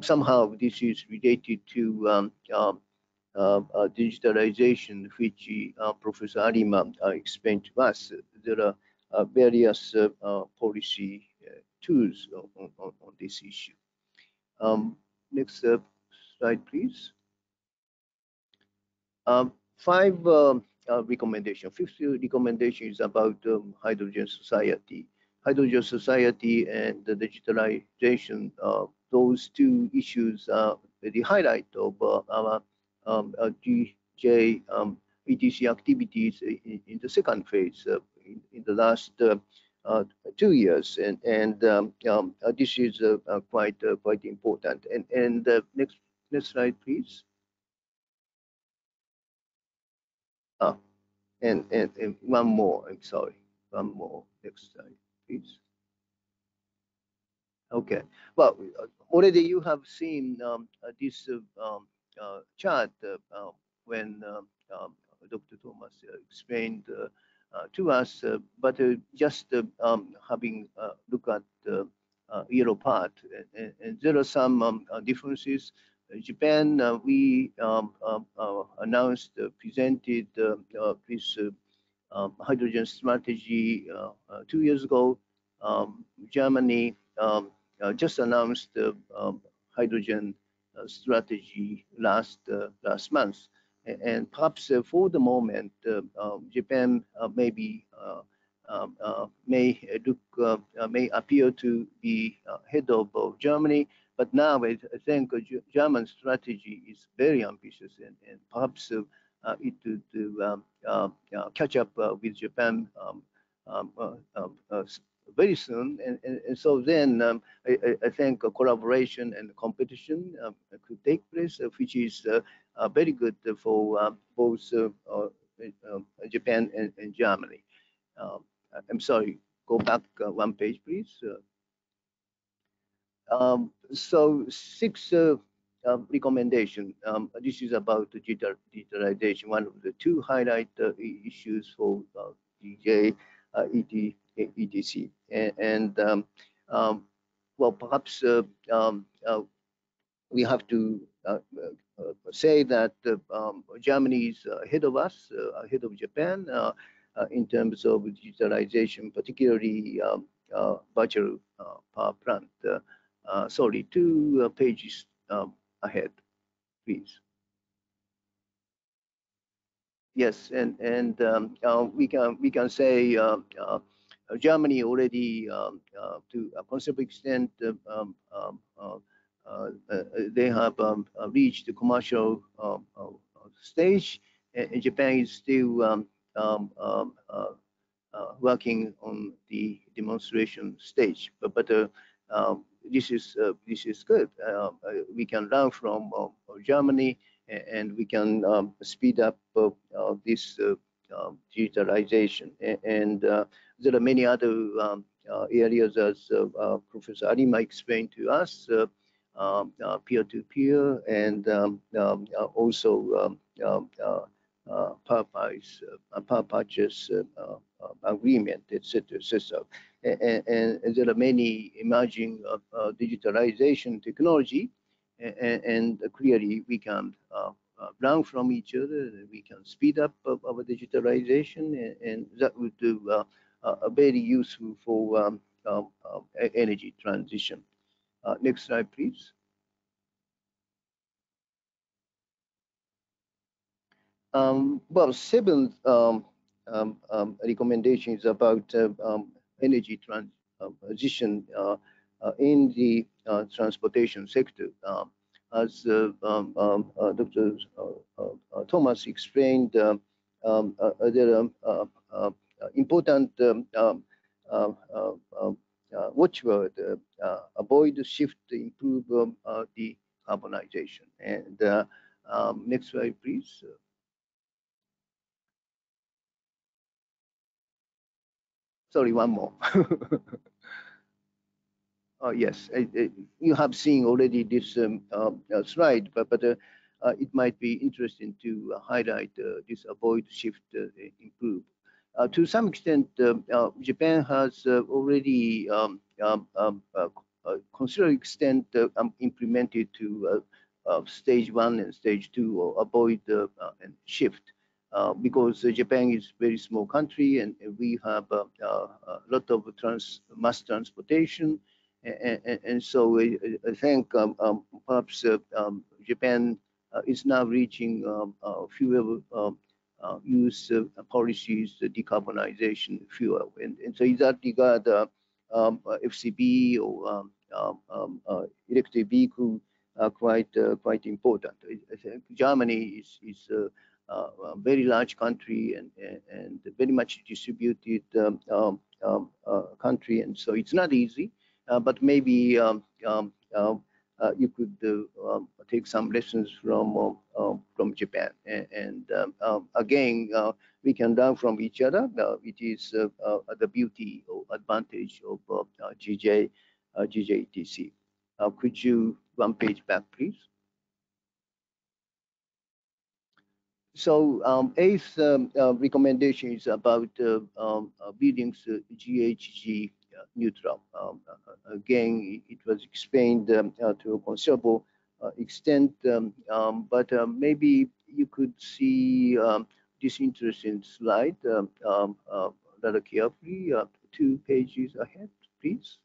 somehow this is related to digitalization, which Professor Arima explained to us. There are various policy tools on this issue. Next slide, please. Five recommendation. Fifth recommendation is about hydrogen society. Hydrogen society and the digitalization. Those two issues are the highlight of our GJETC activities in the second phase in the last 2 years, and this is quite important. And next slide, please. And one more. I'm sorry. One more. Next slide, please. Okay. Well, already you have seen this chart when Dr. Thomas explained to us, but just having a look at the yellow part, and there are some differences. Japan, we announced, presented this hydrogen strategy 2 years ago. Germany just announced the hydrogen strategy last month, and perhaps for the moment, Japan may appear to be ahead of Germany. But now I think German strategy is very ambitious, and perhaps it would catch up with Japan very soon. And so then I think a collaboration and competition could take place, which is very good for both Japan and Germany. I'm sorry, go back one page, please. So six recommendation. This is about the digitalization, one of the two highlight issues for GJETC. And well, perhaps we have to say that Germany is ahead of us, ahead of Japan in terms of digitalization, particularly virtual power plant. Sorry, 2 pages ahead, please. Yes, and we can say Germany already, to a considerable extent, they have reached the commercial stage, and Japan is still working on the demonstration stage. But this is good. We can learn from Germany, and we can speed up this digitalization. And there are many other areas, as Professor Arima explained to us, peer-to-peer, and also power purchase agreement, etc., etc. And there are many emerging digitalization technology, and clearly we can learn from each other. We can speed up our digitalization, and that would do very useful for energy transition. Next slide, please. Well, seventh recommendation is about energy transition in the transportation sector. As Dr. Thomas explained, there are important watchword: avoid, shift, improve, decarbonization. And next slide, please. Sorry, one more. Yes, you have seen already this slide, but it might be interesting to highlight this: avoid, shift, improve. To some extent, Japan has already considerable extent implemented to stage 1 and stage 2, or avoid and shift. Because Japan is a very small country, and we have a lot of mass transportation, and so I think perhaps Japan is now reaching fuel use policies, the decarbonization fuel, and so in that regard, FCB or electric vehicle are quite important. I think Germany is a very large country and very much distributed country, and so it's not easy, but maybe you could take some lessons from Japan, and again we can learn from each other. It is the beauty or advantage of GJETC. Could you one page back, please? So eighth recommendation is about buildings GHG neutral. Again, it was explained to a considerable extent, but maybe you could see this interesting slide rather carefully. 2 pages ahead, please.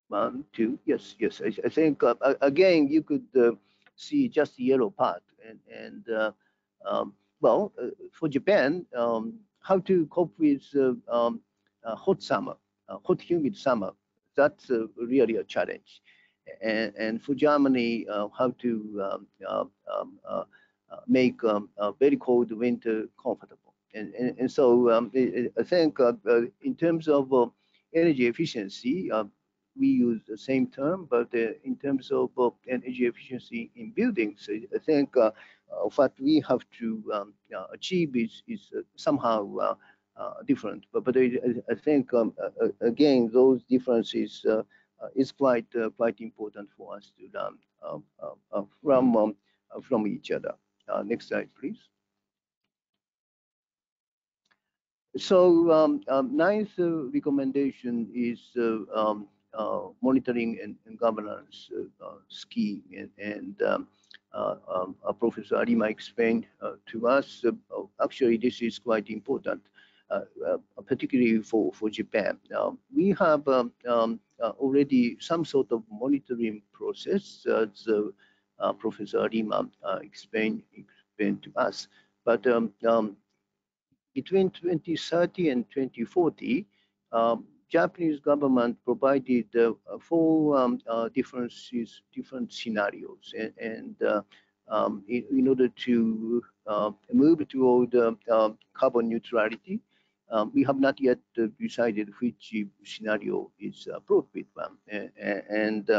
1, 2, yes. I think again you could see just the yellow part, and well, for Japan, how to cope with hot summer, hot humid summer, that's really a challenge, and for Germany, how to make a very cold winter comfortable, and so I think in terms of energy efficiency, we use the same term, but in terms of energy efficiency in buildings, I think what we have to achieve is somehow different. But I think again, those differences is quite important for us to learn from each other. Next slide, please. So ninth recommendation is monitoring and governance scheme, and Professor Arima explained to us. Actually, this is quite important, particularly for Japan. We have already some sort of monitoring process, as Professor Arima explained to us, but between 2030 and 2040, Japanese government provided 4 different scenarios, and in order to move toward carbon neutrality, we have not yet decided which scenario is appropriate one. And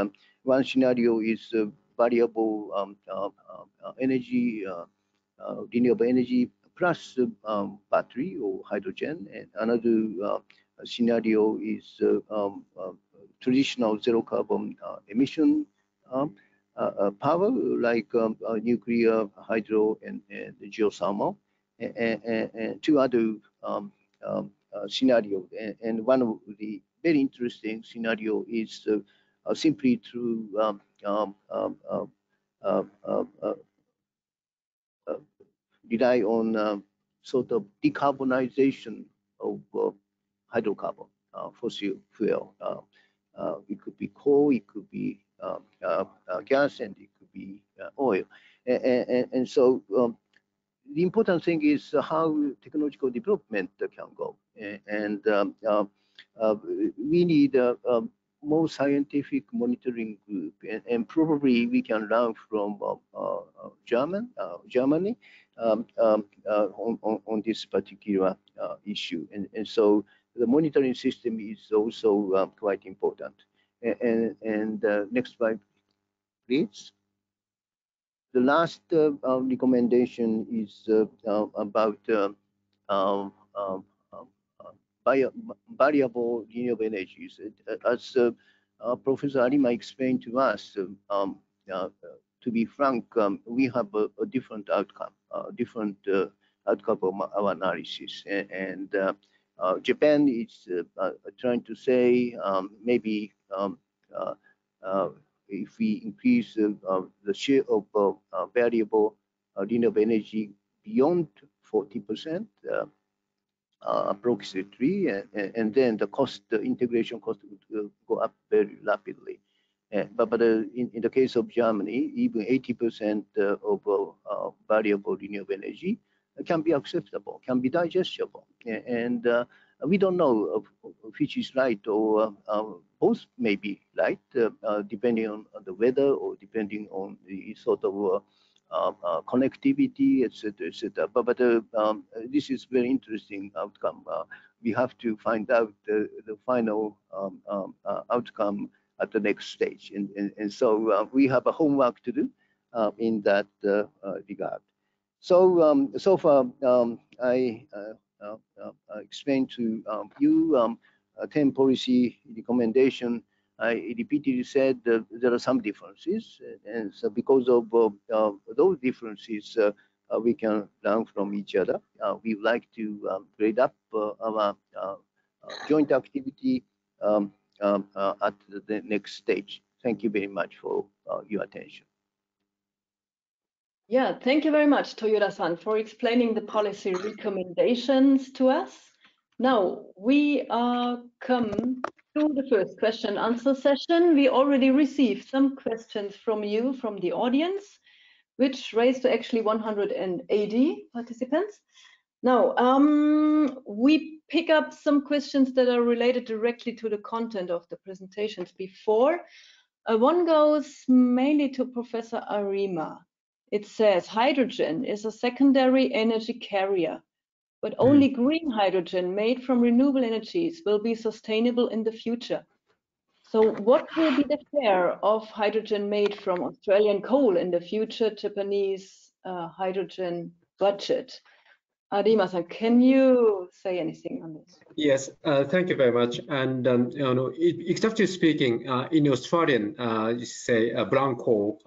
one scenario is variable energy, renewable energy plus battery or hydrogen, and another scenario is traditional zero carbon emission power, like nuclear, hydro, and geothermal, and 2 other scenarios. And one of the very interesting scenario is simply through rely on sort of decarbonization of hydrocarbon, fossil fuel. It could be coal, it could be gas, and it could be oil. And so the important thing is how technological development can go, and we need more scientific monitoring group, and probably we can learn from Germany on this particular issue, and so the monitoring system is also quite important. And next slide, please. The last recommendation is about variable renewable energies. As Professor Arima explained to us, to be frank, we have a different outcome, outcome of our analysis. And Japan is trying to say maybe if we increase the share of variable renewable energy beyond 40%, approximately, and then the cost, the integration cost would go up very rapidly. But in the case of Germany, even 80% of variable renewable energy can be acceptable, can be digestible. And we don't know which is right, or both may be right, depending on the weather or depending on the sort of connectivity, etc., etc. But this is very interesting outcome. We have to find out the final outcome at the next stage, and so we have a homework to do in that regard. So so far I explained to you 10 policy recommendation. I repeatedly said there are some differences, and so because of those differences, we can learn from each other. We would like to grade up our joint activity at the next stage. Thank you very much for your attention. Yeah, thank you very much, Toyoda-san, for explaining the policy recommendations to us. Now we come to the first question and answer session. We already received some questions from you, from the audience, which raised to actually 180 participants. Now, we pick up some questions that are related directly to the content of the presentations before. One goes mainly to Professor Arima. It says hydrogen is a secondary energy carrier, but only green hydrogen made from renewable energies will be sustainable in the future. So what will be the share of hydrogen made from Australian coal in the future Japanese hydrogen budget? Arima-san, can you say anything on this? Yes, thank you very much. And you know, exactly speaking, in Australian, say a brown coal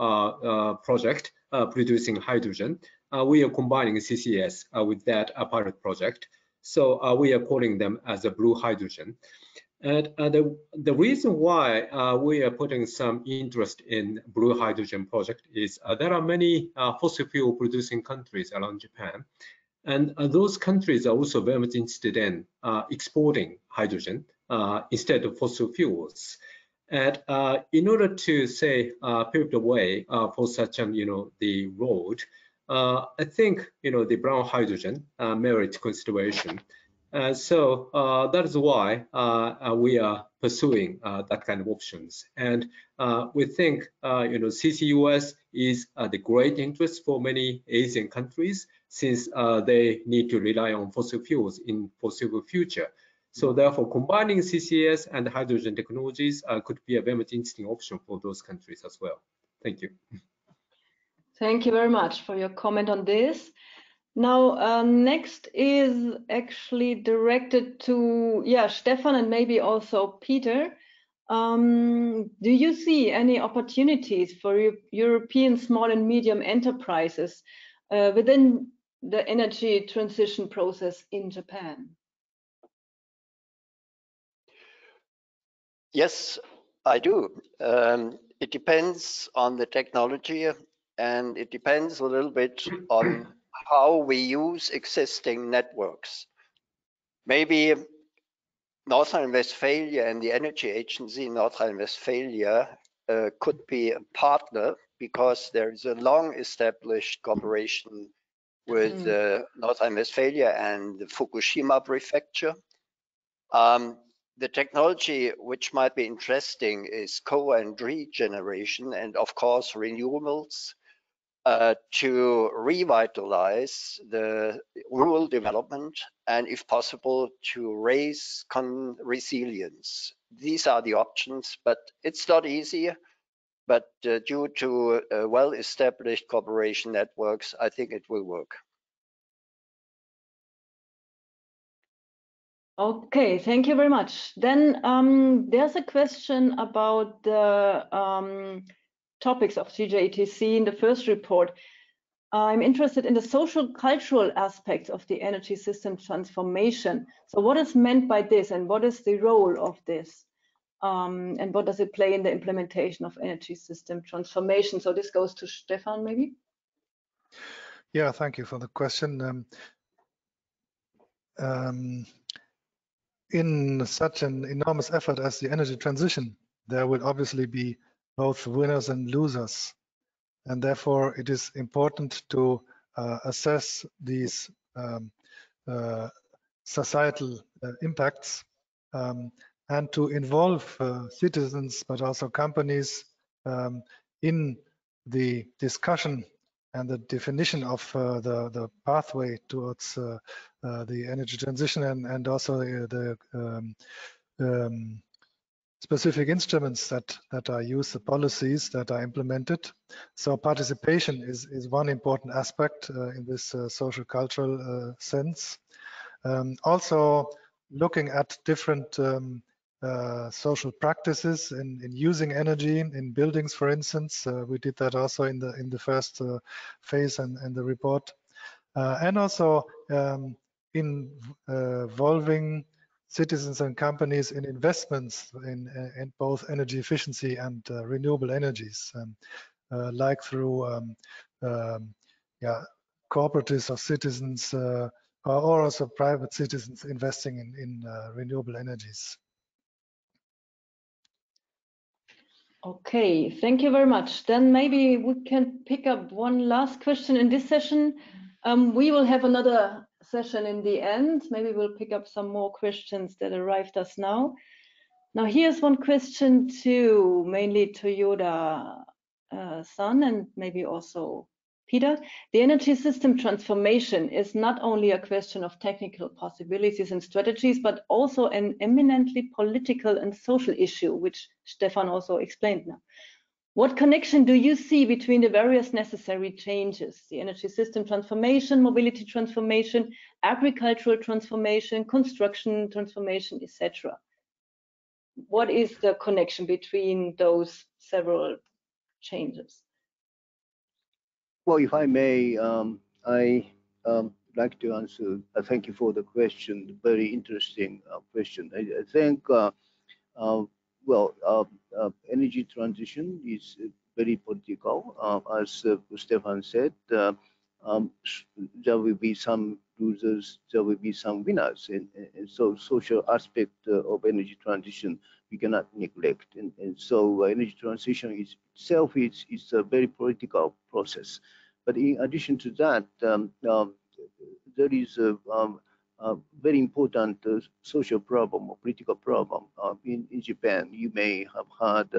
project producing hydrogen, we are combining CCS with that pilot project. So we are calling them as a blue hydrogen. And the reason why we are putting some interest in blue hydrogen project is there are many fossil fuel producing countries around Japan. And those countries are also very much interested in exporting hydrogen instead of fossil fuels. And in order to say pave the way for such an the road, I think the brown hydrogen merits consideration. So that is why we are pursuing that kind of options. And we think CCUS is the great interest for many Asian countries, since they need to rely on fossil fuels in foreseeable future. So therefore, combining CCS and hydrogen technologies could be a very much interesting option for those countries as well. Thank you. Thank you very much for your comment on this. Now, next is actually directed to Stefan and maybe also Peter. Do you see any opportunities for European small and medium enterprises within the energy transition process in Japan? Yes, I do. It depends on the technology, and it depends a little bit on how we use existing networks. Maybe North Rhine-Westphalia and the Energy Agency in North Rhine-Westphalia could be a partner, because there is a long-established cooperation with North Rhine-Westphalia and the Fukushima prefecture. The technology which might be interesting is co and regeneration, and of course renewables, to revitalize the rural development and, if possible, to raise resilience. These are the options, but it's not easy. But due to well-established cooperation networks, I think it will work. Okay, thank you very much. Then there's a question about the topics of GJETC in the first report. I'm interested in the social cultural aspects of the energy system transformation. So what is meant by this, and what is the role of this? And what does it play in the implementation of energy system transformation? So this goes to Stefan, maybe? Yeah, thank you for the question. In such an enormous effort as the energy transition, there will obviously be both winners and losers. And therefore, it is important to assess these societal impacts and to involve citizens, but also companies in the discussion and the definition of the pathway towards the energy transition, and also the specific instruments that are used, the policies that are implemented. So participation is one important aspect in this social cultural sense. Also looking at different social practices in using energy in buildings, for instance. We did that also in the first phase and the report. And also involving citizens and companies in investments in both energy efficiency and renewable energies, like through cooperatives of citizens or also private citizens investing in renewable energies. Okay, thank you very much. Then maybe we can pick up one last question in this session. We will have another session in the end. Maybe we'll pick up some more questions that arrived us now. Now here's one question to mainly Toyoda-san and maybe also Peter. The energy system transformation is not only a question of technical possibilities and strategies, but also an eminently political and social issue, which Stefan also explained now. What connection do you see between the various necessary changes, the energy system transformation, mobility transformation, agricultural transformation, construction transformation, etc.? What is the connection between those several changes? Well, if I may, I like to answer. Thank you for the question. Very interesting question. I think, energy transition is very political. As Stefan said, there will be some losers, there will be some winners, and so social aspect of energy transition we cannot neglect. And so energy transition itself is a very political process. But in addition to that, there is a very important social problem or political problem in Japan. You may have heard,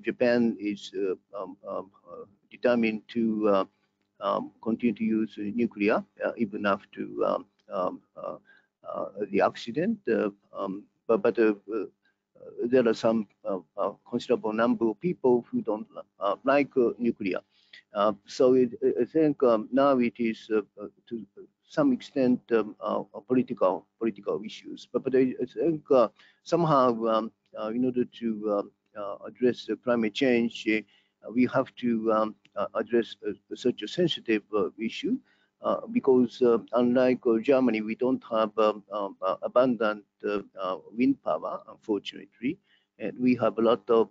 Japan is determined to continue to use nuclear even after the accident. But there are some considerable number of people who don't like nuclear. So I think now it is to some extent political issues. But I think somehow in order to address climate change, we have to address such a sensitive issue. Because unlike Germany, we don't have abundant wind power, unfortunately, and we have a lot of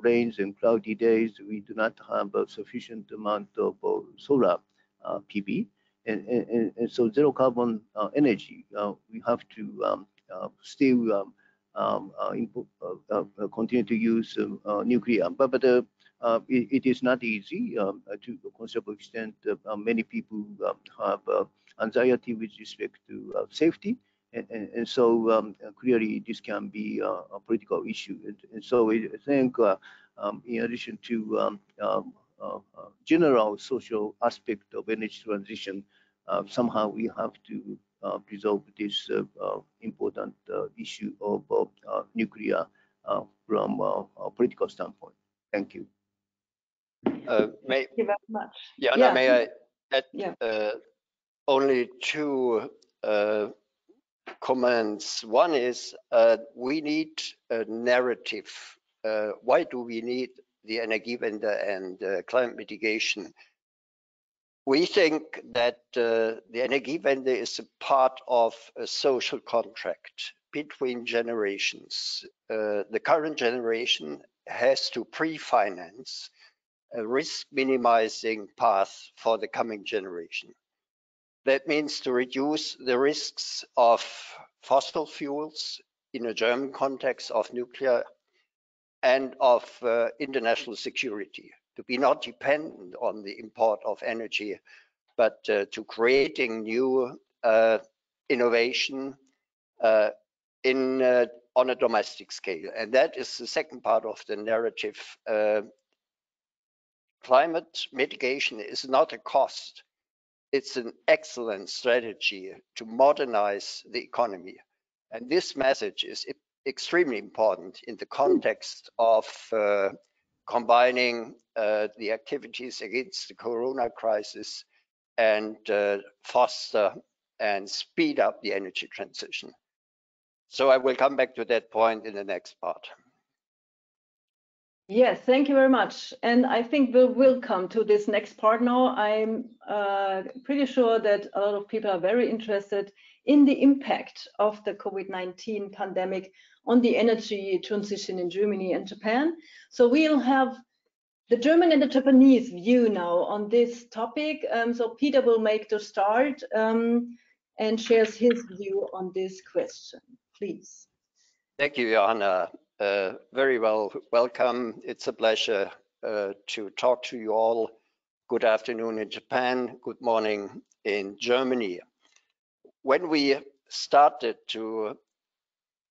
rains and cloudy days. We do not have a sufficient amount of solar PV, and so zero carbon energy. We have to still continue to use nuclear. But it is not easy to a considerable extent. Many people have anxiety with respect to safety, and so clearly this can be a political issue. And so I think in addition to general social aspect of energy transition, somehow we have to resolve this important issue of nuclear from a political standpoint. Thank you. Thank you very much. Jana, Yeah. may I add Yeah. only two comments. One is we need a narrative. Why do we need the Energiewende and climate mitigation? We think that the Energiewende is a part of a social contract between generations. The current generation has to pre-finance a risk minimizing path for the coming generation. That means to reduce the risks of fossil fuels in a German context of nuclear and of international security, to be not dependent on the import of energy, but to creating new innovation on a domestic scale. And that is the second part of the narrative. Climate mitigation is not a cost. It's an excellent strategy to modernize the economy. And this message is extremely important in the context of combining the activities against the corona crisis and foster and speed up the energy transition. So I will come back to that point in the next part. Yes, thank you very much. And I think we'll come to this next part now. I'm pretty sure that a lot of people are very interested in the impact of the COVID-19 pandemic on the energy transition in Germany and Japan. So we'll have the German and the Japanese view now on this topic. So Peter will make the start and shares his view on this question. Please. Thank you, Johanna. Very well, welcome. It's a pleasure to talk to you all. Good afternoon in Japan, good morning in Germany. When we started to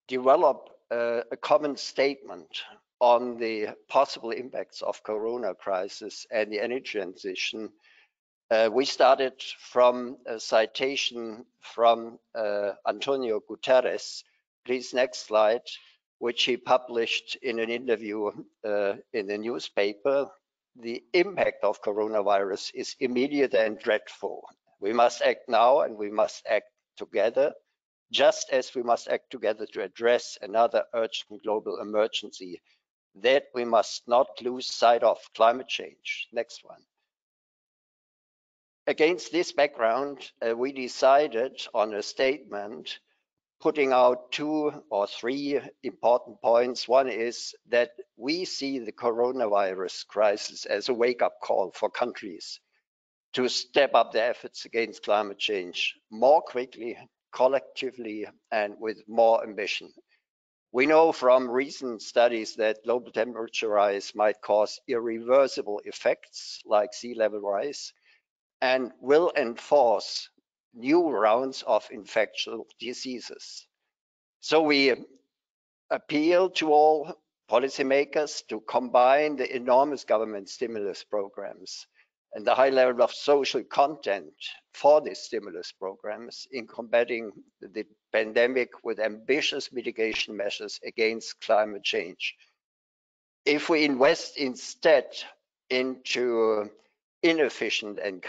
develop a common statement on the possible impacts of corona crisis and the energy transition, we started from a citation from Antonio Guterres. Please, next slide, which he published in an interview in the newspaper. The impact of coronavirus is immediate and dreadful. We must act now and we must act together, just as we must act together to address another urgent global emergency, that we must not lose sight of climate change. Next one. Against this background, we decided on a statement putting out 2 or 3 important points. One is that we see the coronavirus crisis as a wake-up call for countries to step up their efforts against climate change more quickly, collectively, and with more ambition. We know from recent studies that global temperature rise might cause irreversible effects like sea level rise and will enforce new rounds of infectious diseases. So we appeal to all policymakers to combine the enormous government stimulus programs and the high level of social content for these stimulus programs in combating the pandemic with ambitious mitigation measures against climate change. If we invest instead into inefficient and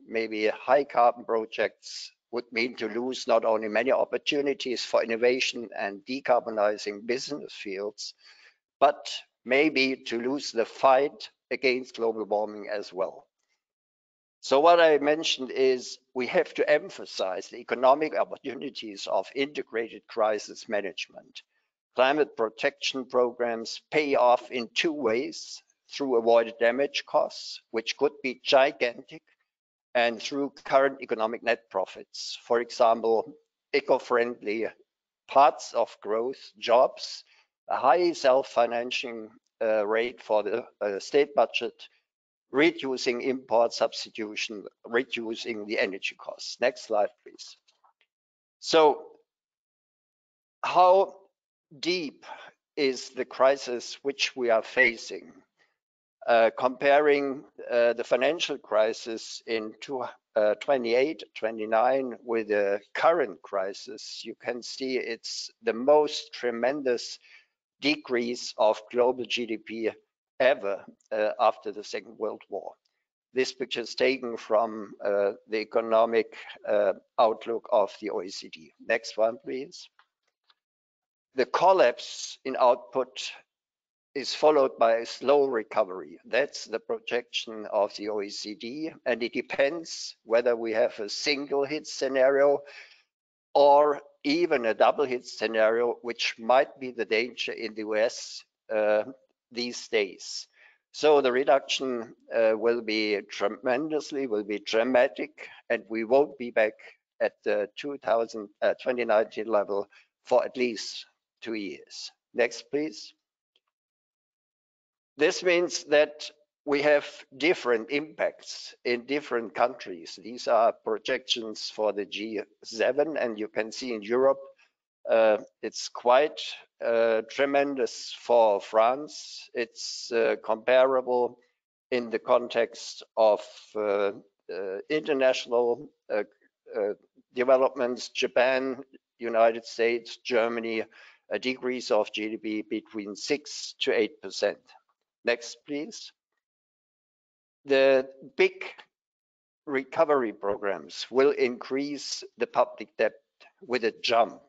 maybe high carbon projects, would mean to lose not only many opportunities for innovation and decarbonizing business fields, but maybe to lose the fight against global warming as well. So what I mentioned is we have to emphasize the economic opportunities of integrated crisis management. Climate protection programs pay off in 2 ways: through avoided damage costs, which could be gigantic, and through current economic net profits. For example, eco-friendly parts of growth, jobs, a high self-financing rate for the state budget, reducing import substitution, reducing the energy costs. Next slide, please. So how deep is the crisis which we are facing? Comparing the financial crisis in 28, 29 with the current crisis, you can see it's the most tremendous decrease of global GDP ever after the Second World War. This picture is taken from the economic outlook of the OECD. Next one, please. The collapse in output is followed by a slow recovery. That's the projection of the OECD, and it depends whether we have a single hit scenario or even a double hit scenario, which might be the danger in the US these days. So the reduction will be dramatic, and we won't be back at the 2019 level for at least 2 years. Next, please. This means that we have different impacts in different countries. These are projections for the G7, and you can see in Europe, it's quite tremendous for France. It's comparable in the context of international developments, Japan, United States, Germany, a decrease of GDP between 6 to 8%. Next, please. The big recovery programs will increase the public debt with a jump.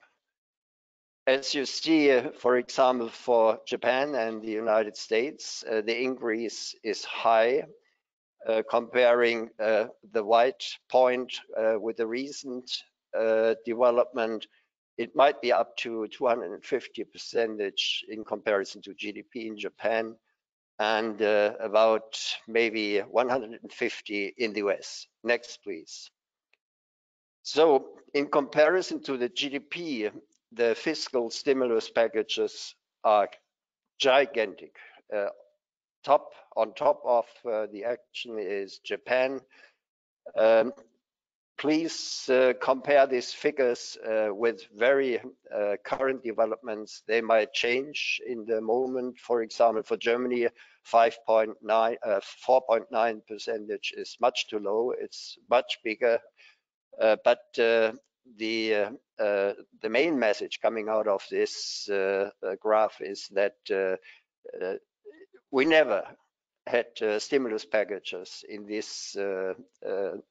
As you see, for example, for Japan and the United States, the increase is high. Comparing the white point with the recent development, it might be up to 250% in comparison to GDP in Japan, and about maybe 150 in the US. Next, please. So in comparison to the GDP, the fiscal stimulus packages are gigantic. On top of the action is Japan. Please compare these figures with very current developments. They might change in the moment. For example, for Germany, 4.9% is much too low. It's much bigger. But the main message coming out of this graph is that we never had stimulus packages in this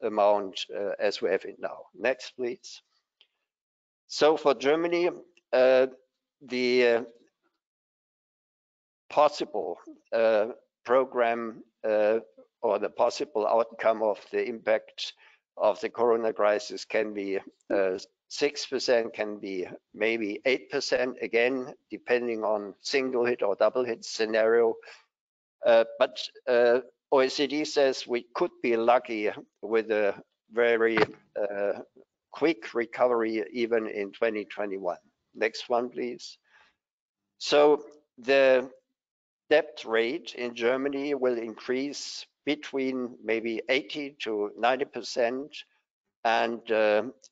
amount as we have it now. Next, please. So for Germany, the possible program or the possible outcome of the impact of the corona crisis can be 6%, can be maybe 8%, again, depending on single hit or double hit scenario. But OECD says we could be lucky with a very quick recovery even in 2021. Next one, please. So the debt rate in Germany will increase between maybe 80 to 90%, and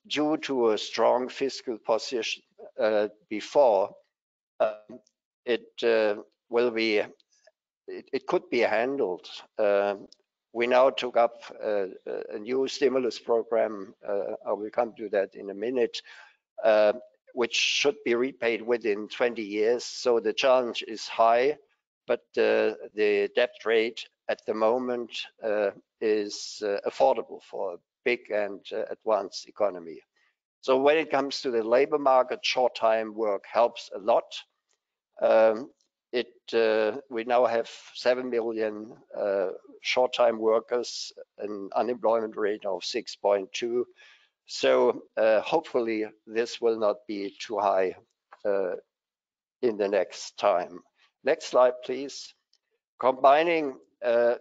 due to a strong fiscal position before, it could be handled. We now took up a new stimulus program. I will come to that in a minute, which should be repaid within 20 years. So the challenge is high, but the debt rate at the moment is affordable for a big and advanced economy. So when it comes to the labor market, short-time work helps a lot. We now have 7 million short-time workers, an unemployment rate of 6.2. So hopefully this will not be too high in the next time. Next slide, please. Combining the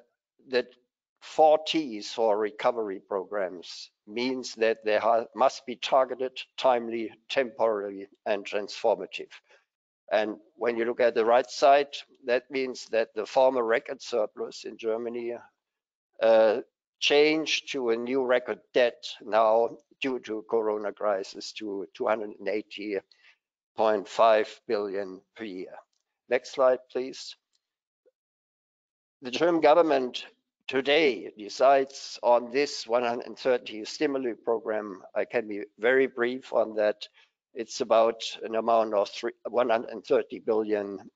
4 T's for recovery programs means that they must be targeted, timely, temporary, and transformative. And when you look at the right side, that means that the former record surplus in Germany changed to a new record debt now due to Corona crisis to 280.5 billion per year. Next slide, please. The German government today decides on this 130 stimuli program. I can be very brief on that. It's about an amount of 130 billion.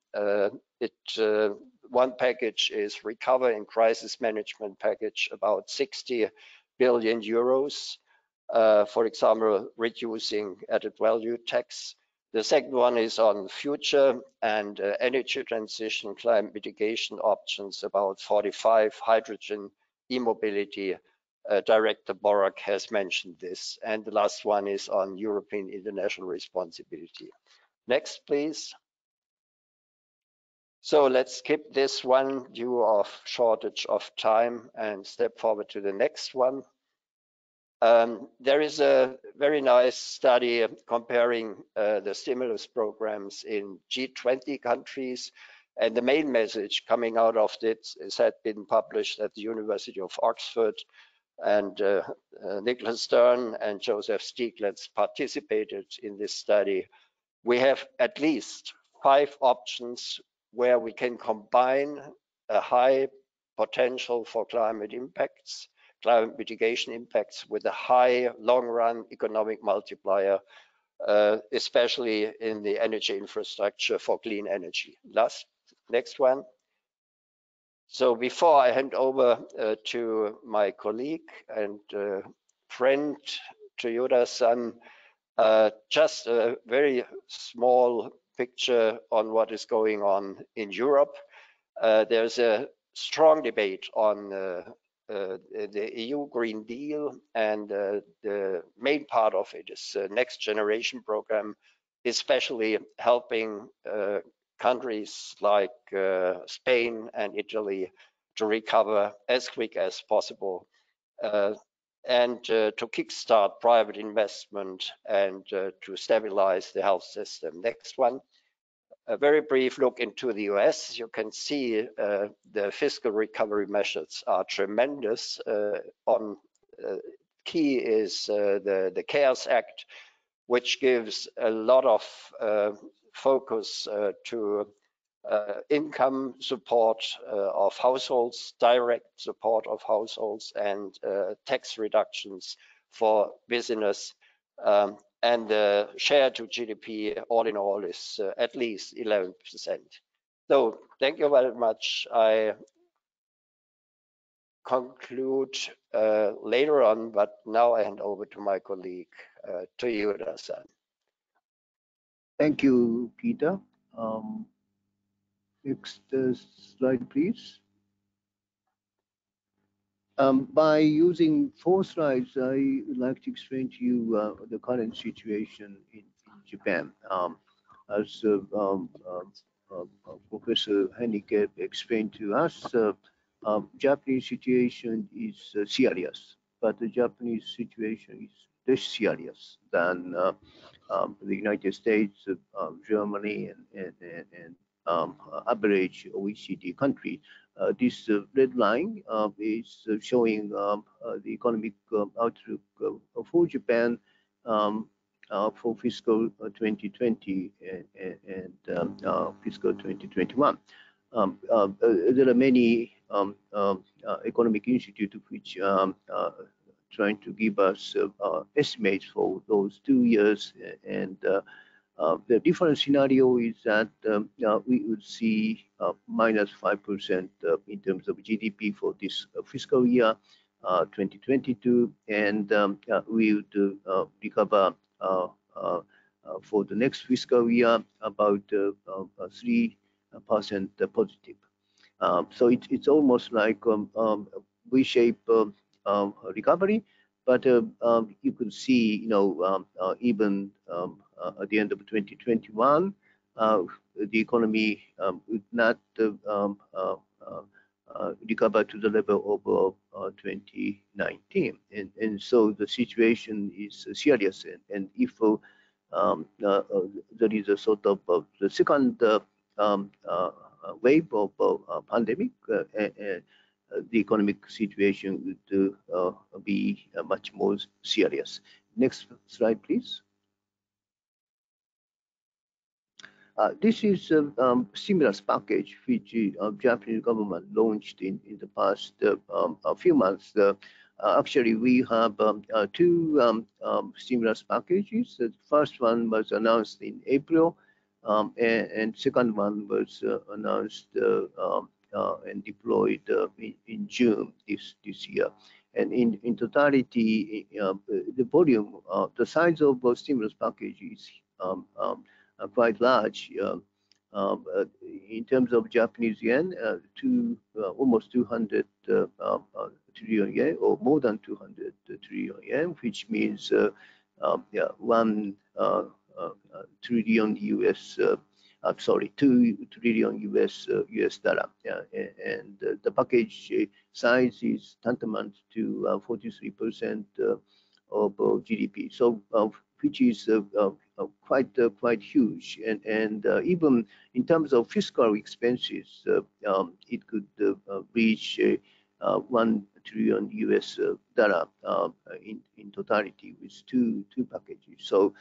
One package is recover and crisis management package, about 60 billion euros. For example, reducing added value tax. The second one is on future and energy transition, climate mitigation options, about 45, hydrogen, e-mobility. Director Borak has mentioned this. And the last one is on European international responsibility. Next, please. So let's skip this one due of shortage of time and step forward to the next one. There is a very nice study comparing the stimulus programs in G20 countries, and the main message coming out of this had been published at the University of Oxford, and Nicholas Stern and Joseph Stieglitz participated in this study. We have at least 5 options where we can combine a high potential for climate impacts, climate mitigation impacts, with a high long-run economic multiplier, especially in the energy infrastructure for clean energy. Next one. So before I hand over to my colleague and friend Toyoda-san, just a very small picture on what is going on in Europe. There's a strong debate on the EU Green Deal, and the main part of it is the Next Generation program, especially helping countries like Spain and Italy to recover as quick as possible, and to kickstart private investment and to stabilize the health system. Next one. A very brief look into the US. You can see the fiscal recovery measures are tremendous. Key is the CARES Act, which gives a lot of focus to income support of households, direct support of households, and tax reductions for business. And the share to GDP all in all is at least 11%. So thank you very much. I conclude later on, but now I hand over to my colleague, Toyoda-san. Thank you, Peter. Next slide, please. By using 4 slides, I would like to explain to you the current situation in Japan. As Professor Hennicke explained to us, Japanese situation is serious, but the Japanese situation is less serious than the United States, Germany, and average OECD country. This red line is showing the economic outlook for Japan for fiscal 2020 and fiscal 2021. There are many economic institutes which trying to give us estimates for those 2 years, and the different scenario is that we would see minus 5% in terms of GDP for this fiscal year 2022, and we would recover for the next fiscal year about 3% positive. So it's almost like V-shape recovery, but you could see, even at the end of 2021, the economy would not recover to the level of 2019, and so the situation is serious. And if there is a sort of the second wave of pandemic, the economic situation would be much more serious. Next slide, please. This is a stimulus package which Japanese government launched in the past a few months. Actually, we have two stimulus packages. The first one was announced in April, and second one was announced and deployed in June this year. And in totality, the volume, the size of the stimulus package is quite large. In terms of Japanese yen, almost 200 trillion yen, or more than 200 trillion yen, which means 1 trillion US. Sorry, 2 trillion US dollar. And the package size is tantamount to 43% of GDP. So, which is quite huge, and even in terms of fiscal expenses, it could reach 1 trillion US dollar in totality with two packages. So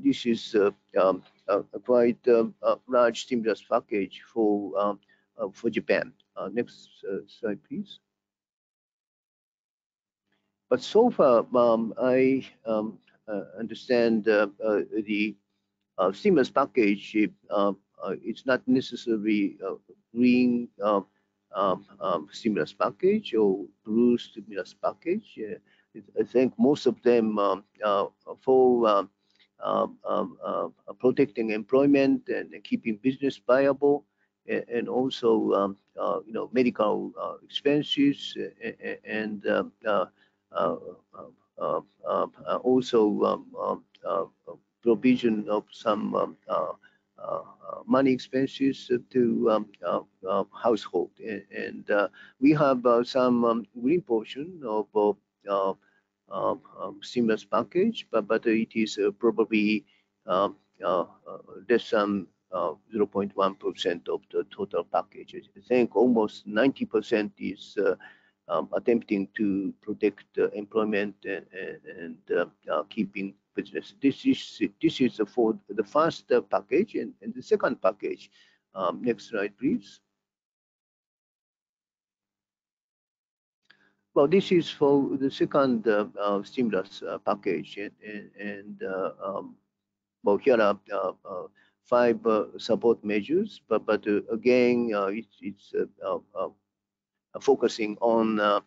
this is a quite large stimulus package for Japan. Next slide, please. But so far, I understand the stimulus package. It's not necessarily green stimulus package or blue stimulus package. I think most of them for protecting employment and keeping business viable, and also medical expenses, and also provision of some money expenses to household, and we have some green portion of stimulus package, but it is probably less than 0.1% of the total package. I think almost 90% is attempting to protect employment and keeping business. This is for the first package, and the second package. Next slide, please. Well, this is for the second stimulus package, and well, here are 5 support measures, but again, it's focusing on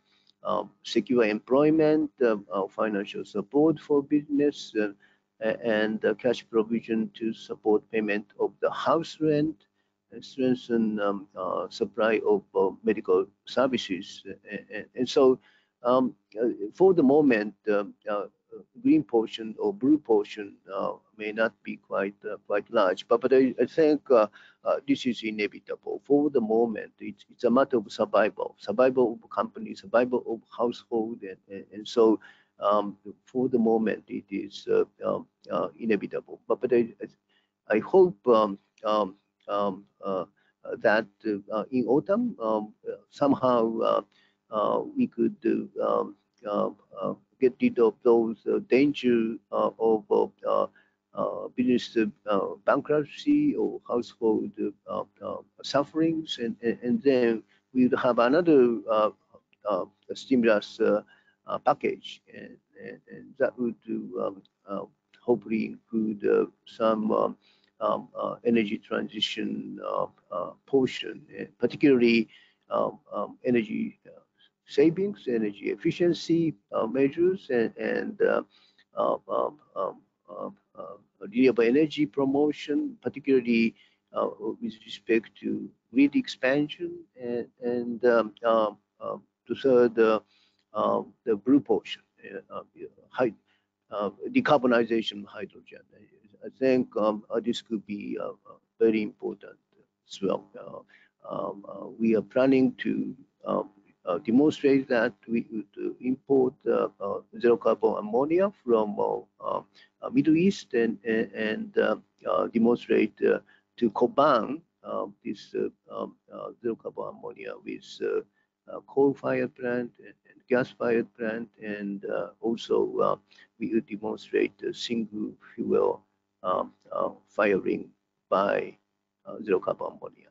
secure employment, financial support for business, and cash provision to support payment of the house rent, and strengthen supply of medical services. And so for the moment, green portion or blue portion may not be quite large, but I think this is inevitable. For the moment, it's a matter of survival of companies, survival of household, and so for the moment it is inevitable. But I hope that in autumn somehow we could get rid of those danger of business bankruptcy or household sufferings, and then we will have another stimulus package, and that would hopefully include some energy transition portion, particularly energy savings, energy efficiency measures, and renewable energy promotion, particularly with respect to grid expansion, and to third, the blue portion, decarbonization of hydrogen. I think this could be very important as well. We are planning to demonstrate that we would import zero carbon ammonia from Middle East, and demonstrate to combine this zero carbon ammonia with coal-fired plant and gas-fired plant, and also we will demonstrate single fuel firing by zero carbon ammonia.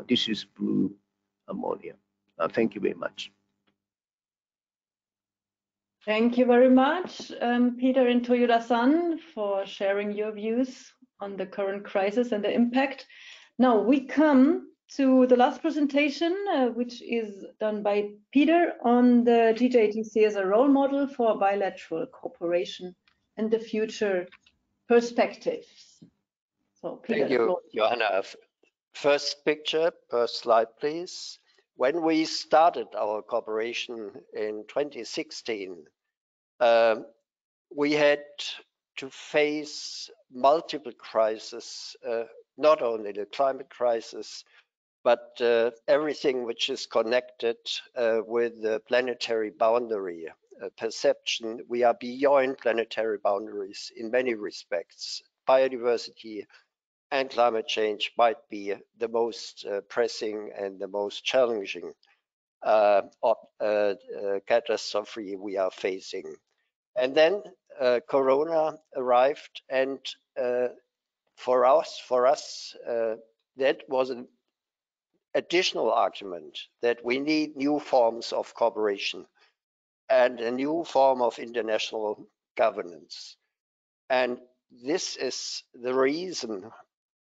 This is blue ammonia. Thank you very much. Thank you very much, Peter and Toyoda-san, for sharing your views on the current crisis and the impact. Now we come to the last presentation, which is done by Peter on the GJETC as a role model for bilateral cooperation and the future perspectives. So Peter, Thank you, Johanna. First picture, first slide, please. When we started our cooperation in 2016, we had to face multiple crises, not only the climate crisis, but everything which is connected with the planetary boundary perception. We are beyond planetary boundaries in many respects. Biodiversity and climate change might be the most pressing and the most challenging catastrophe we are facing. And then Corona arrived, and for us, that was an additional argument that we need new forms of cooperation and a new form of international governance. And this is the reason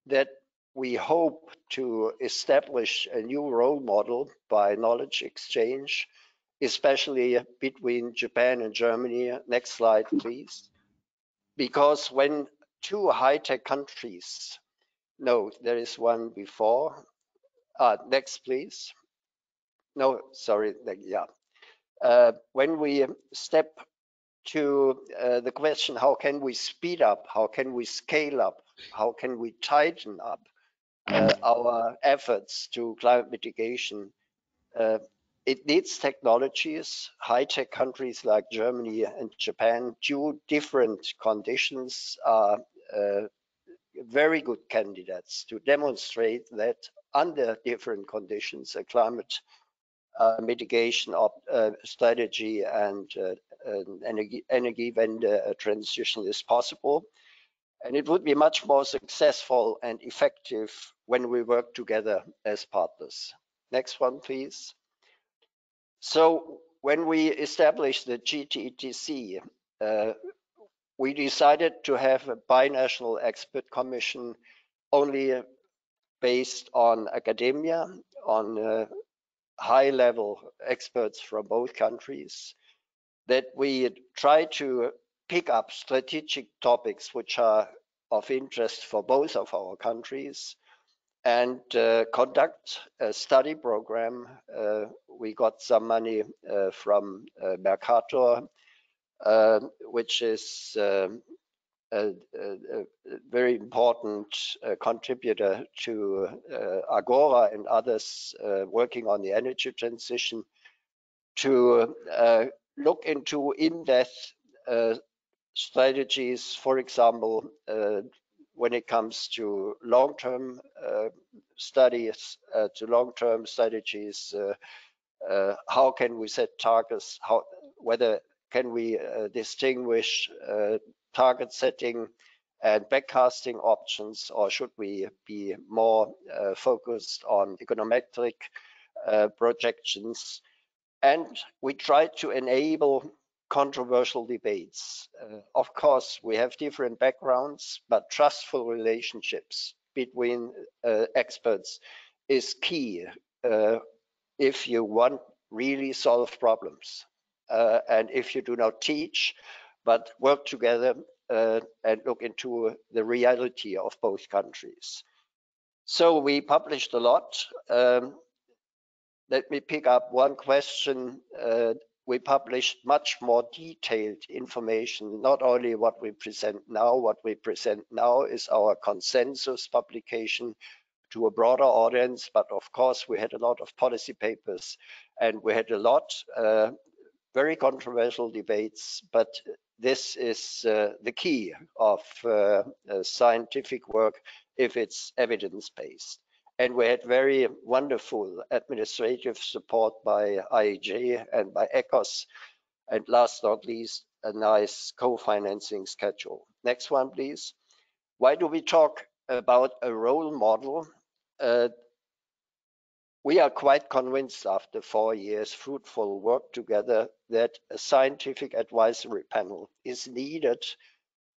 that we hope to establish a new role model by knowledge exchange, especially between Japan and Germany. Next slide, please. Because when two high-tech countries, no, there is one before. Next, please. No, sorry, yeah. When we step to the question, how can we speed up? How can we scale up? How can we tighten up our efforts to climate mitigation? It needs technologies. High-tech countries like Germany and Japan, due different conditions, are very good candidates to demonstrate that under different conditions, a climate mitigation strategy and energy vendor transition is possible. And it would be much more successful and effective when we work together as partners. Next one, please. So when we established the GJETC, we decided to have a binational expert commission only based on academia, on high-level experts from both countries, that we try to pick up strategic topics which are of interest for both of our countries and conduct a study program. We got some money from Mercator, which is a very important contributor to Agora and others working on the energy transition, to look into in-depth strategies, for example, when it comes to long-term studies, to long-term strategies, how can we set targets, whether can we distinguish target setting and backcasting options, or should we be more focused on econometric projections? And we try to enable controversial debates. Of course, we have different backgrounds, but trustful relationships between experts is key if you want really solve problems. And if you do not teach, but work together and look into the reality of both countries. So we published a lot. Let me pick up one question. We published much more detailed information, not only what we present now. What we present now is our consensus publication to a broader audience, but of course we had a lot of policy papers and we had a lot very controversial debates, but this is the key of scientific work if it's evidence-based. And we had very wonderful administrative support by IEJ and by ECOS. And last but not least, a nice co-financing schedule. Next one, please. Why do we talk about a role model? We are quite convinced after 4 years fruitful work together that a scientific advisory panel is needed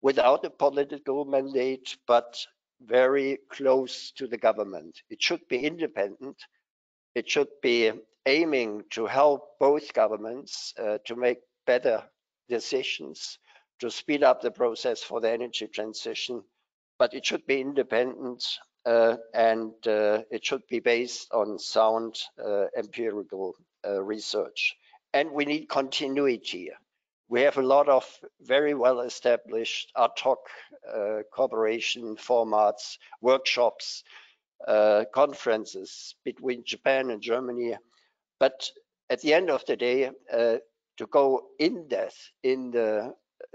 without a political mandate, but very close to the government. It should be independent. It should be aiming to help both governments to make better decisions, to speed up the process for the energy transition, but it should be independent and it should be based on sound empirical research. And we need continuity. We have a lot of very well established ad hoc cooperation formats, workshops, conferences between Japan and Germany. But at the end of the day, to go in depth in the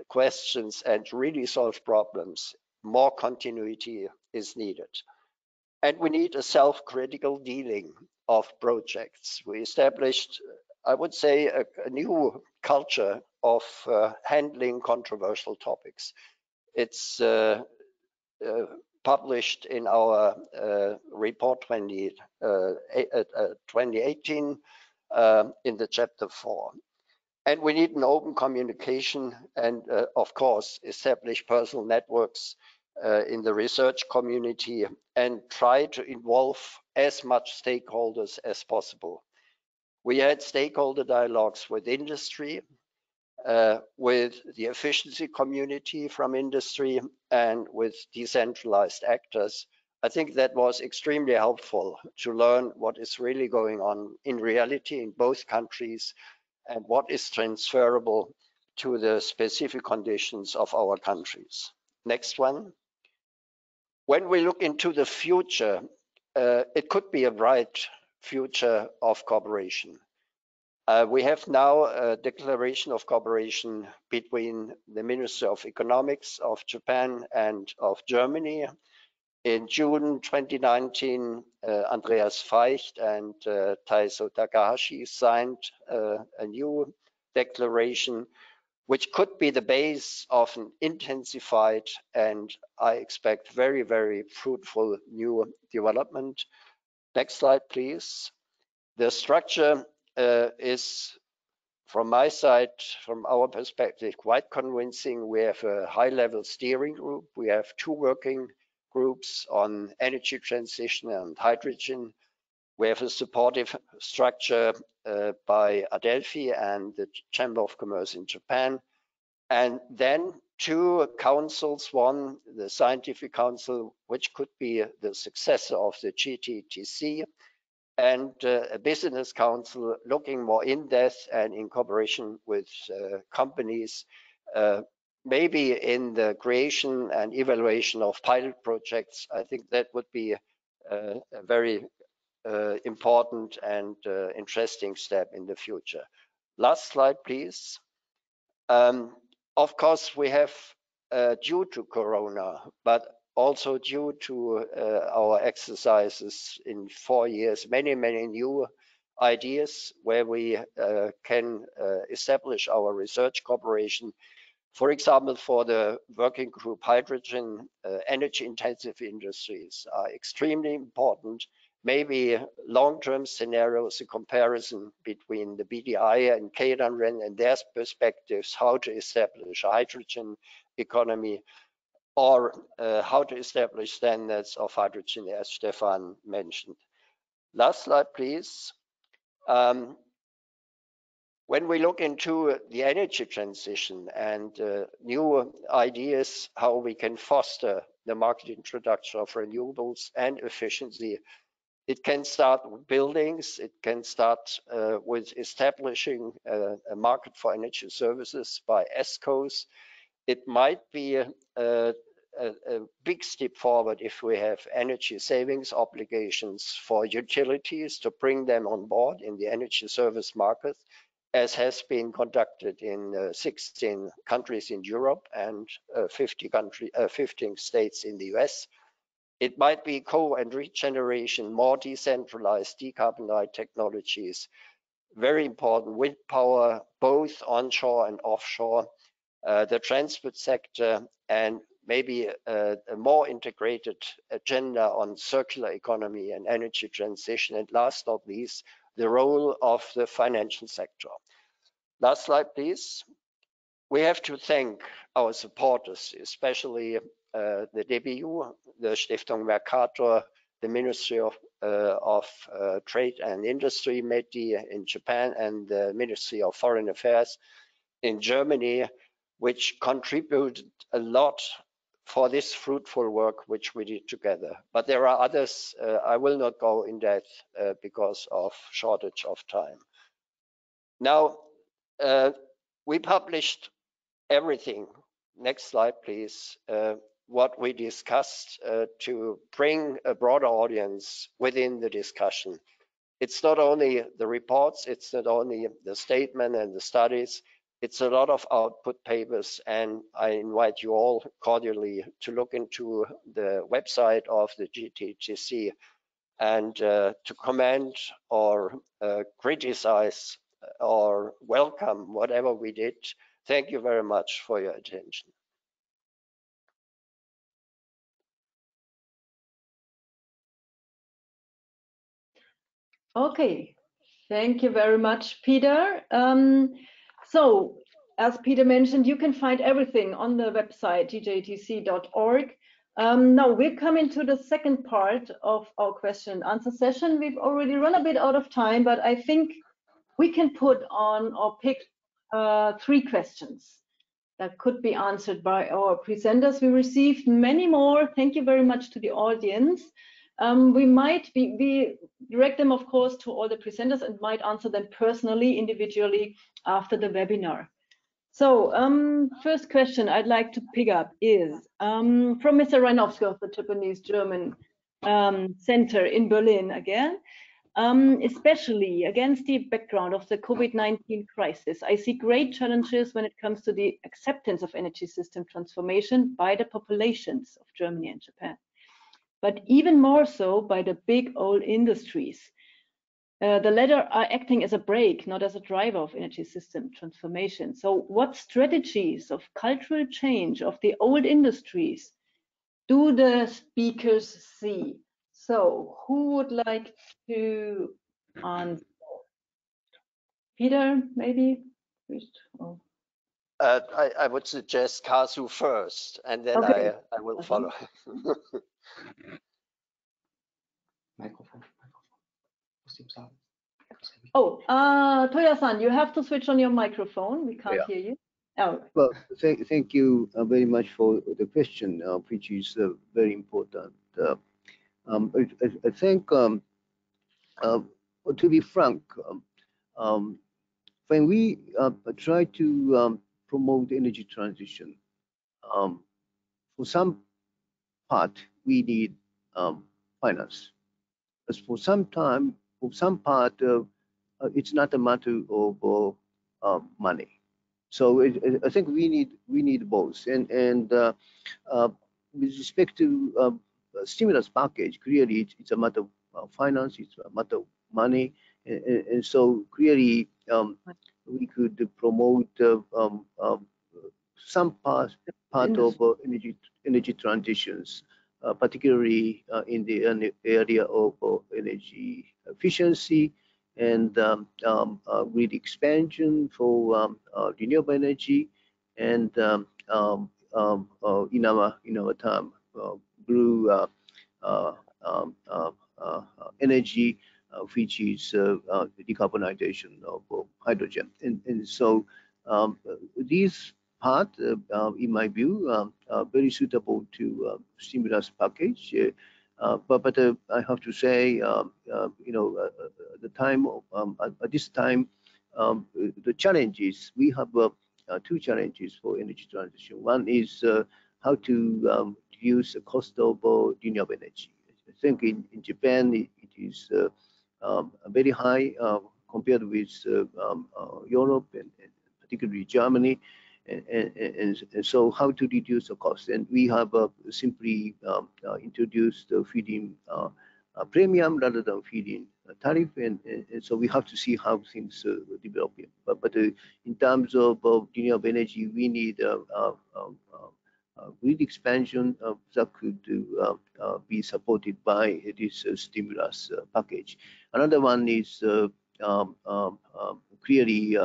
questions and really solve problems, more continuity is needed. And we need a self-critical dealing of projects. We established, I would say, a new culture of handling controversial topics. It's published in our report 2018 in the chapter 4. And we need an open communication and, of course, establish personal networks in the research community and try to involve as much stakeholders as possible. We had stakeholder dialogues with industry, with the efficiency community from industry, and with decentralized actors. I think that was extremely helpful to learn what is really going on in reality in both countries and what is transferable to the specific conditions of our countries. Next one. When we look into the future, it could be a bright future of cooperation. We have now a declaration of cooperation between the Ministry of Economics of Japan and of Germany. In June 2019, Andreas Feicht and Taiso Takahashi signed a new declaration, which could be the base of an intensified and I expect very, very fruitful new development. Next slide, please. The structure is, from my side, from our perspective, quite convincing. We have a high-level steering group. We have 2 working groups on energy transition and hydrogen. We have a supportive structure by Adelphi and the Chamber of Commerce in Japan. And then 2 councils, one, the Scientific Council, which could be the successor of the GJETC, and a business council looking more in depth and in cooperation with companies, maybe in the creation and evaluation of pilot projects. I think that would be a very important and interesting step in the future. Last slide, please. Of course, we have, due to Corona, but also due to our exercises in 4 years, many, many new ideas where we can establish our research cooperation. For example, for the working group hydrogen, energy intensive industries are extremely important. Maybe long-term scenarios, a comparison between the BDI and Keidanren and their perspectives, how to establish a hydrogen economy, or how to establish standards of hydrogen, as Stefan mentioned. Last slide, please. When we look into the energy transition and new ideas, how we can foster the market introduction of renewables and efficiency, it can start with buildings, it can start with establishing a market for energy services by ESCOs. It might be a big step forward if we have energy savings obligations for utilities to bring them on board in the energy service market, as has been conducted in 16 countries in Europe and 15 states in the US. It might be co and regeneration, more decentralized, decarbonized technologies, very important, wind power, both onshore and offshore, the transport sector, and maybe a more integrated agenda on circular economy and energy transition. And last but not least, the role of the financial sector. Last slide, please. We have to thank our supporters, especially the DBU, the Stiftung Mercator, the Ministry of Trade and Industry, METI in Japan, and the Ministry of Foreign Affairs in Germany, which contributed a lot for this fruitful work which we did together. But there are others. I will not go in depth because of shortage of time. Now, we published everything. Next slide, please. What we discussed to bring a broader audience within the discussion. It's not only the reports, it's not only the statement and the studies, it's a lot of output papers, and I invite you all cordially to look into the website of the GJETC and to comment or criticize or welcome whatever we did. Thank you very much for your attention. Okay, thank you very much, Peter. So, as Peter mentioned, you can find everything on the website gjetc.org. Now we're coming to the second part of our question and answer session. We've already run a bit out of time, but I think we can put on or pick 3 questions that could be answered by our presenters. We received many more. Thank you very much to the audience. We direct them, of course, to all the presenters and might answer them personally, individually after the webinar. So first question I'd like to pick up is from Mr. Reinowski of the Japanese-German Center in Berlin again. Especially against the background of the COVID-19 crisis, I see great challenges when it comes to the acceptance of energy system transformation by the populations of Germany and Japan, but even more so by the big old industries. The latter are acting as a brake, not as a driver of energy system transformation. So what strategies of cultural change of the old industries do the speakers see? So who would like to answer? Peter, maybe? Oh. I would suggest Kazu first, and then Okay. I will follow. Microphone. Oh, Toya-san, you have to switch on your microphone. We can't hear you. Oh. Well, thank you very much for the question, which is very important. I think, to be frank, when we try to promote energy transition, for some part we need finance. As for some part, it's not a matter of money. So I think we need both. And with respect to stimulus package, clearly it's a matter of finance, it's a matter of money, and so clearly we could promote some part of energy transitions, particularly in the area of energy efficiency and grid expansion for renewable energy, and in our term, blue energy, which is decarbonization of hydrogen. And so these part, in my view, are very suitable to stimulus package. But I have to say, at this time, the challenges, we have 2 challenges for energy transition. One is how to reduce the cost of renewable energy. I think in Japan, it is very high compared with Europe and particularly Germany. And so how to reduce the cost? And we have simply introduced the feed-in premium rather than feed-in tariff, and so we have to see how things develop. But in terms of renewable energy, we need grid expansion that could be supported by this stimulus package. Another one is clearly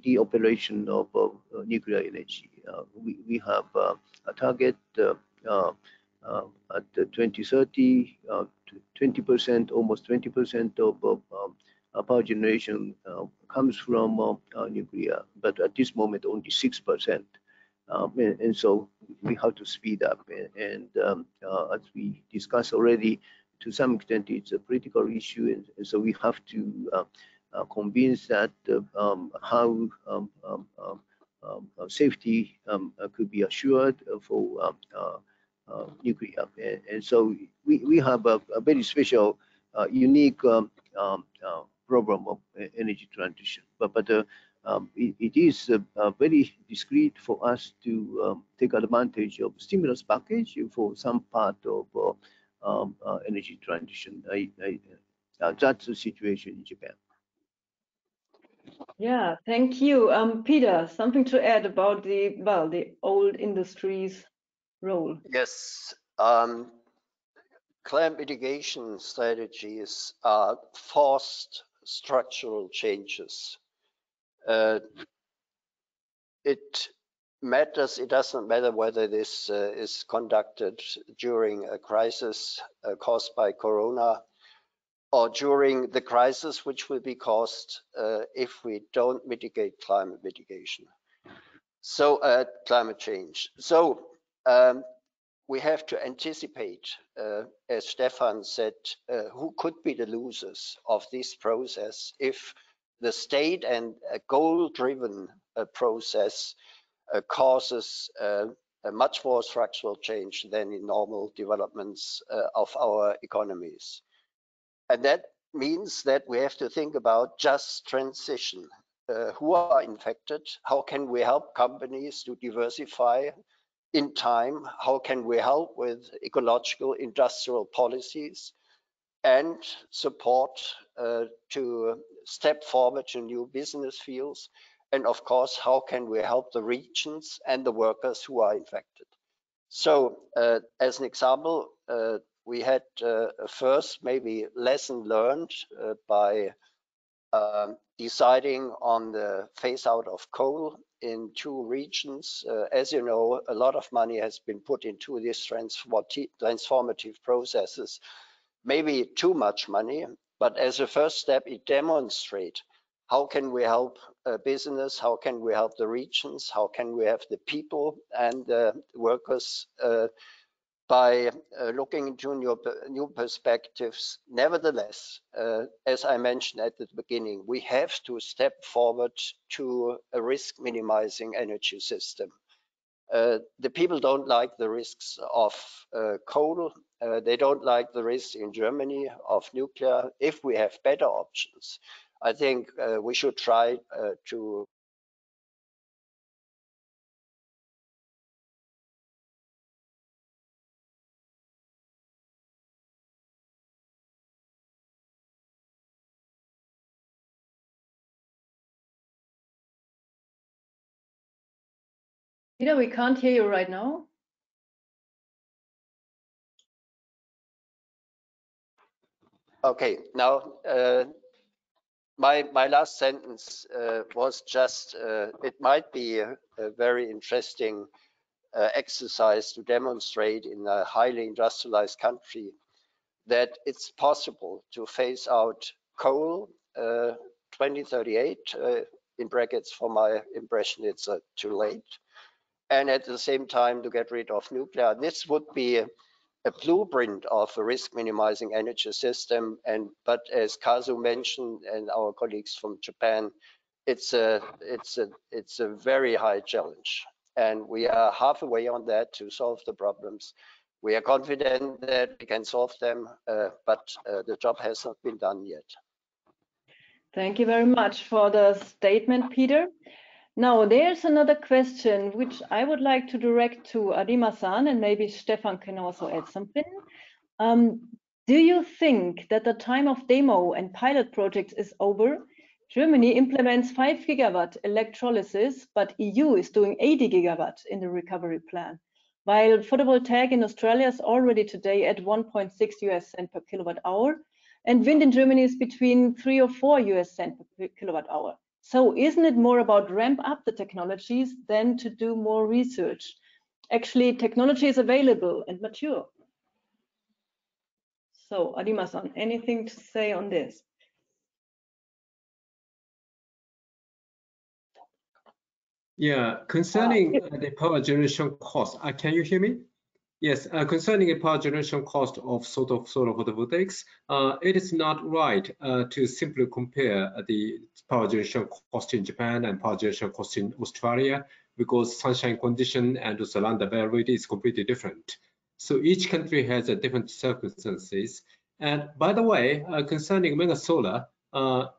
the operation of nuclear energy. We have a target at 2030, 20%, almost 20% of power generation comes from nuclear, but at this moment only 6%. And so we have to speed up. And as we discussed already, to some extent, it's a political issue, and so we have to convince that how safety could be assured for nuclear. And so we have a very special, unique program of energy transition. But it is very discreet for us to take advantage of stimulus package for some part of energy transition. That's the situation in Japan. Yeah, thank you. Peter, something to add about the old industry's role? Yes. Climate mitigation strategies are forced structural changes. It matters, it doesn't matter whether this is conducted during a crisis caused by Corona or during the crisis which will be caused if we don't mitigate climate mitigation. So climate change. So we have to anticipate, as Stefan said, who could be the losers of this process if the state and a goal-driven process causes a much more structural change than in normal developments of our economies. And that means that we have to think about just transition. Who are infected? How can we help companies to diversify in time? How can we help with ecological industrial policies and support to step forward to new business fields? And of course, how can we help the regions and the workers who are infected? So as an example, we had a first maybe lesson learned by deciding on the phase out of coal in 2 regions. As you know, a lot of money has been put into these transformative processes, maybe too much money, but as a first step, it demonstrates how can we help business, how can we help the regions, how can we have the people and the workers by looking into new perspectives. Nevertheless, as I mentioned at the beginning, we have to step forward to a risk minimizing energy system. The people don't like the risks of coal. They don't like the risks in Germany of nuclear. If we have better options, I think we should try to Peter, we can't hear you right now. Okay, now my last sentence was just, it might be a very interesting exercise to demonstrate in a highly industrialized country that it's possible to phase out coal 2038, in brackets for my impression it's too late, and at the same time to get rid of nuclear. This would be a blueprint of a risk minimizing energy system. But as Kazu mentioned and our colleagues from Japan, it's a very high challenge, and we are halfway on that to solve the problems. We are confident that we can solve them, but the job has not been done yet. Thank you very much for the statement, Peter. Now, there's another question which I would like to direct to Arima-san, and maybe Stefan can also add something. Do you think that the time of demo and pilot projects is over? Germany implements 5 gigawatt electrolysis, but EU is doing 80 gigawatt in the recovery plan, while photovoltaic in Australia is already today at 1.6 US cent per kilowatt hour, and wind in Germany is between 3 or 4 US cent per kilowatt hour. So isn't it more about ramp up the technologies than to do more research? Actually, technology is available and mature. So Arima-san, anything to say on this? Yeah, concerning the power generation cost, can you hear me? Yes, concerning the power generation cost of solar photovoltaics, it is not right to simply compare the power generation cost in Japan and power generation cost in Australia, because sunshine condition and also land availability is completely different. So each country has a different circumstances. And by the way, concerning mega solar,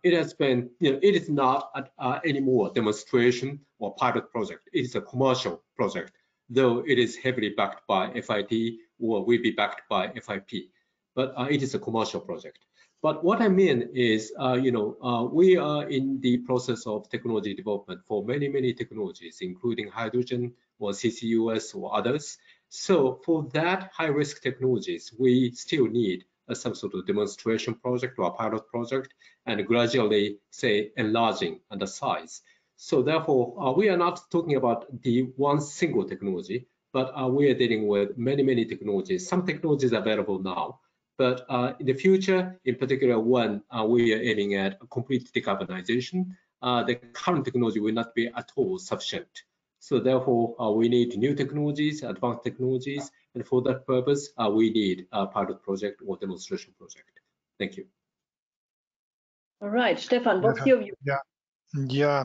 it has been, it is not anymore demonstration or pilot project. It is a commercial project, though it is heavily backed by FIT or will be backed by FIP, but it is a commercial project. But what I mean is, we are in the process of technology development for many technologies, including hydrogen or CCUS or others. So for that high-risk technologies, we still need some sort of demonstration project or pilot project, and gradually, say, enlarging the size. So therefore, we are not talking about the one single technology, but we are dealing with many technologies. Some technologies are available now, but in the future, in particular, when we are aiming at complete decarbonization, the current technology will not be at all sufficient. So therefore, we need new technologies, advanced technologies, and for that purpose, we need a pilot project or demonstration project. Thank you. All right, Stefan, what's your view? Yeah,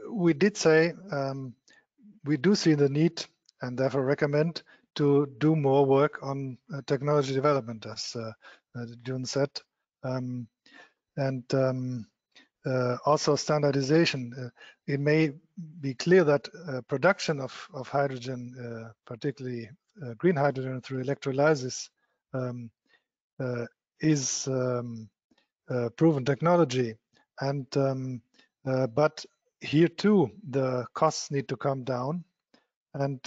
we did say we do see the need and therefore recommend to do more work on technology development, as June said, and also standardization. It may be clear that production of hydrogen, particularly green hydrogen through electrolysis, is proven technology, and but here too the costs need to come down, and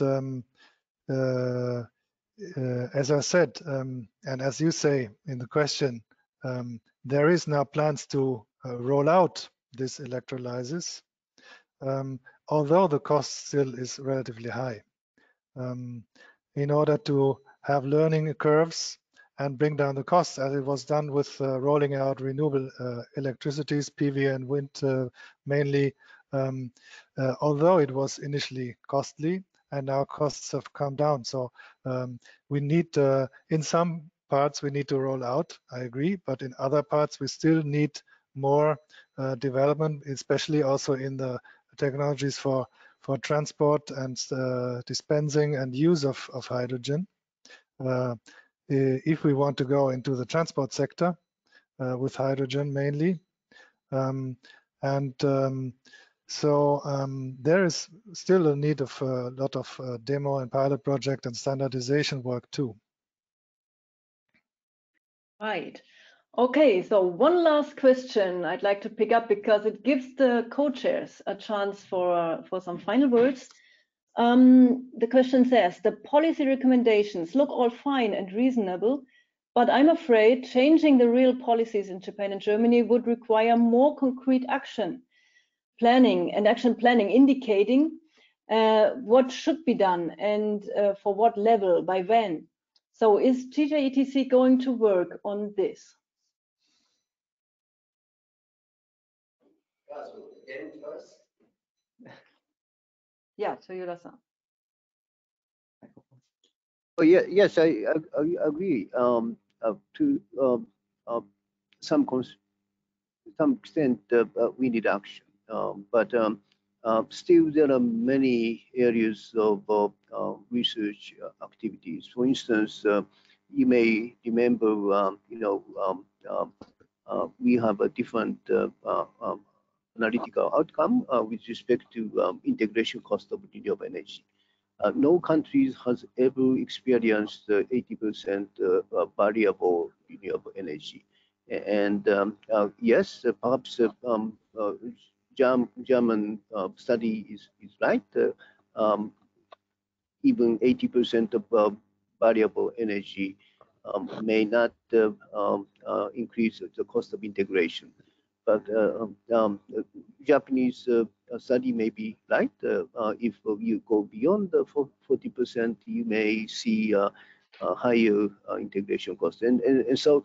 as I said, and as you say in the question, there is now plans to roll out this electrolysis, although the cost still is relatively high, in order to have learning curves and bring down the costs, as it was done with rolling out renewable electricities, PV and wind mainly, although it was initially costly, and now costs have come down. So we need, in some parts, we need to roll out, I agree, but in other parts, we still need more development, especially also in the technologies for transport and dispensing and use of hydrogen. If we want to go into the transport sector with hydrogen mainly. So there is still a need of a lot of demo and pilot project and standardization work too. Right. Okay, so one last question I'd like to pick up because it gives the co-chairs a chance for some final words. The question says, the policy recommendations look all fine and reasonable, but I'm afraid changing the real policies in Japan and Germany would require more concrete action planning and action planning indicating what should be done and for what level, by when. So is GJETC going to work on this? Yeah, Toyoda-san. Oh, yeah, yes, I agree to some extent. We need action, but still there are many areas of research activities. For instance, you may remember, we have a different analytical outcome with respect to integration cost of renewable energy. No country has ever experienced 80% variable renewable energy. And yes, perhaps German study is right. Even 80% of variable energy may not increase the cost of integration. But Japanese study may be right. If you go beyond the 40%, you may see a higher integration cost. And so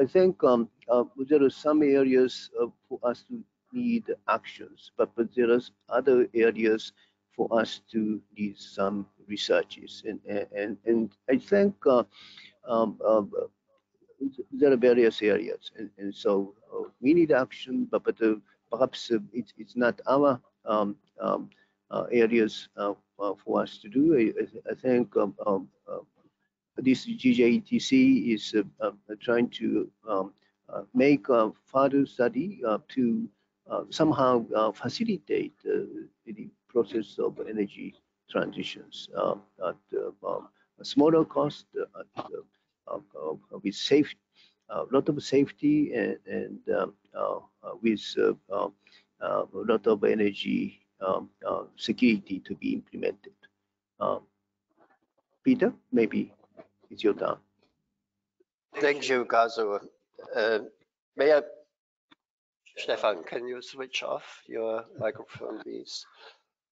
I think there are some areas for us to need actions, but there are other areas for us to need some researches. And I think there are various areas, and so we need action, but perhaps it's not our areas for us to do. I think this GJETC is trying to make a further study to somehow facilitate the process of energy transitions at a smaller cost, with safe, a lot of safety, and with a lot of energy security to be implemented. Peter, maybe it's your turn. Thank you, Kazu. May I, Stefan, can you switch off your microphone, please?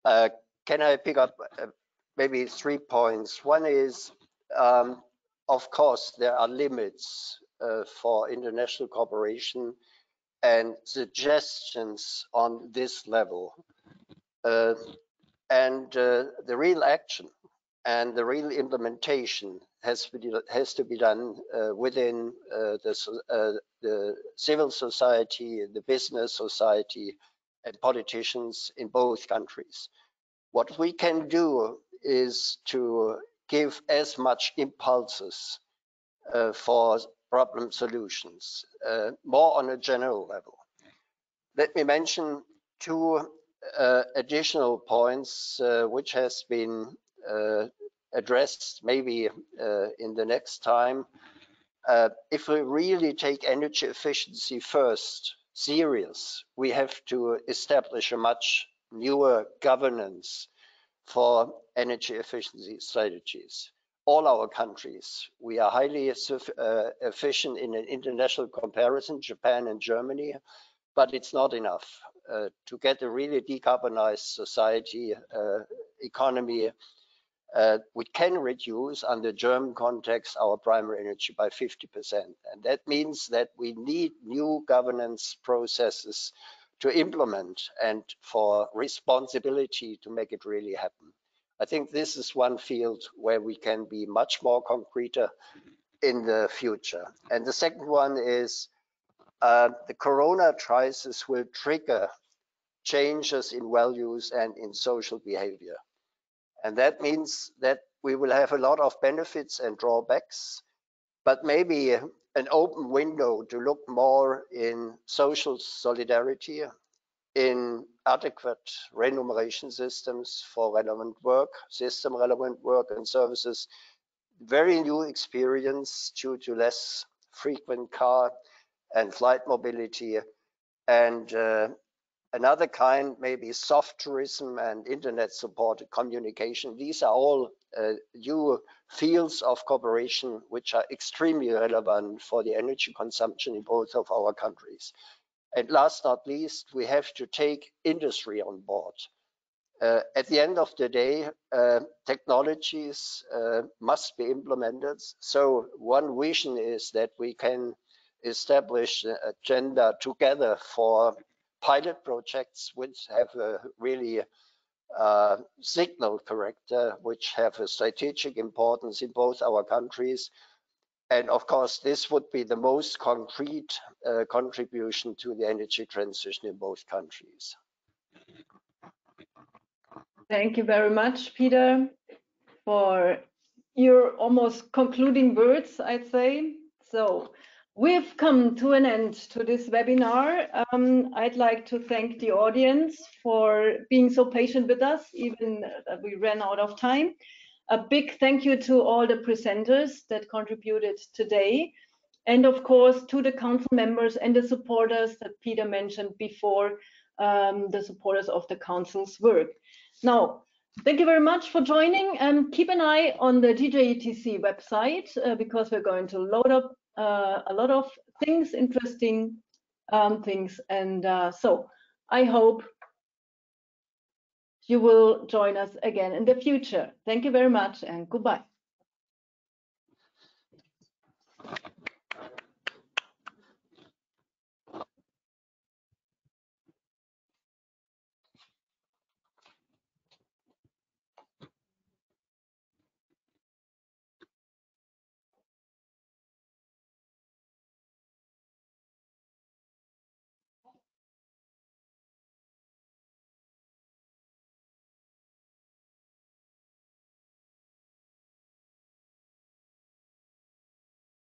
Can I pick up maybe 3 points? One is, of course, there are limits for international cooperation and suggestions on this level. And the real action and the real implementation has to be done within the civil society, the business society, and politicians in both countries. What we can do is to give as much impulses for problem solutions, more on a general level. Let me mention 2 additional points which has been addressed maybe in the next time. If we really take energy efficiency first serious, we have to establish a much newer governance for energy efficiency strategies. All our countries, we are highly efficient in an international comparison, Japan and Germany, but it's not enough. To get a really decarbonized society, economy, we can reduce, under German context, our primary energy by 50%. And that means that we need new governance processes to implement and for responsibility to make it really happen. I think this is one field where we can be much more concrete in the future. And the second one is the Corona crisis will trigger changes in values and in social behavior. And that means that we will have a lot of benefits and drawbacks, but maybe an open window to look more in social solidarity, in adequate remuneration systems for relevant work, system relevant work and services, very new experience due to less frequent car and flight mobility, and another kind, maybe soft tourism and internet supported communication. These are all new fields of cooperation which are extremely relevant for the energy consumption in both of our countries. And last not least, we have to take industry on board. At the end of the day, technologies must be implemented. So one vision is that we can establish an agenda together for pilot projects which have a really signal character, which have a strategic importance in both our countries. And of course, this would be the most concrete contribution to the energy transition in both countries. Thank you very much, Peter, for your almost concluding words, I'd say. So We've come to an end to this webinar. I'd like to thank the audience for being so patient with us, even that we ran out of time. A big thank you to all the presenters that contributed today. And of course, to the council members and the supporters that Peter mentioned before, the supporters of the council's work. Now, thank you very much for joining, and keep an eye on the GJETC website because we're going to load up a lot of things, interesting things. And so I hope you will join us again in the future. Thank you very much and goodbye.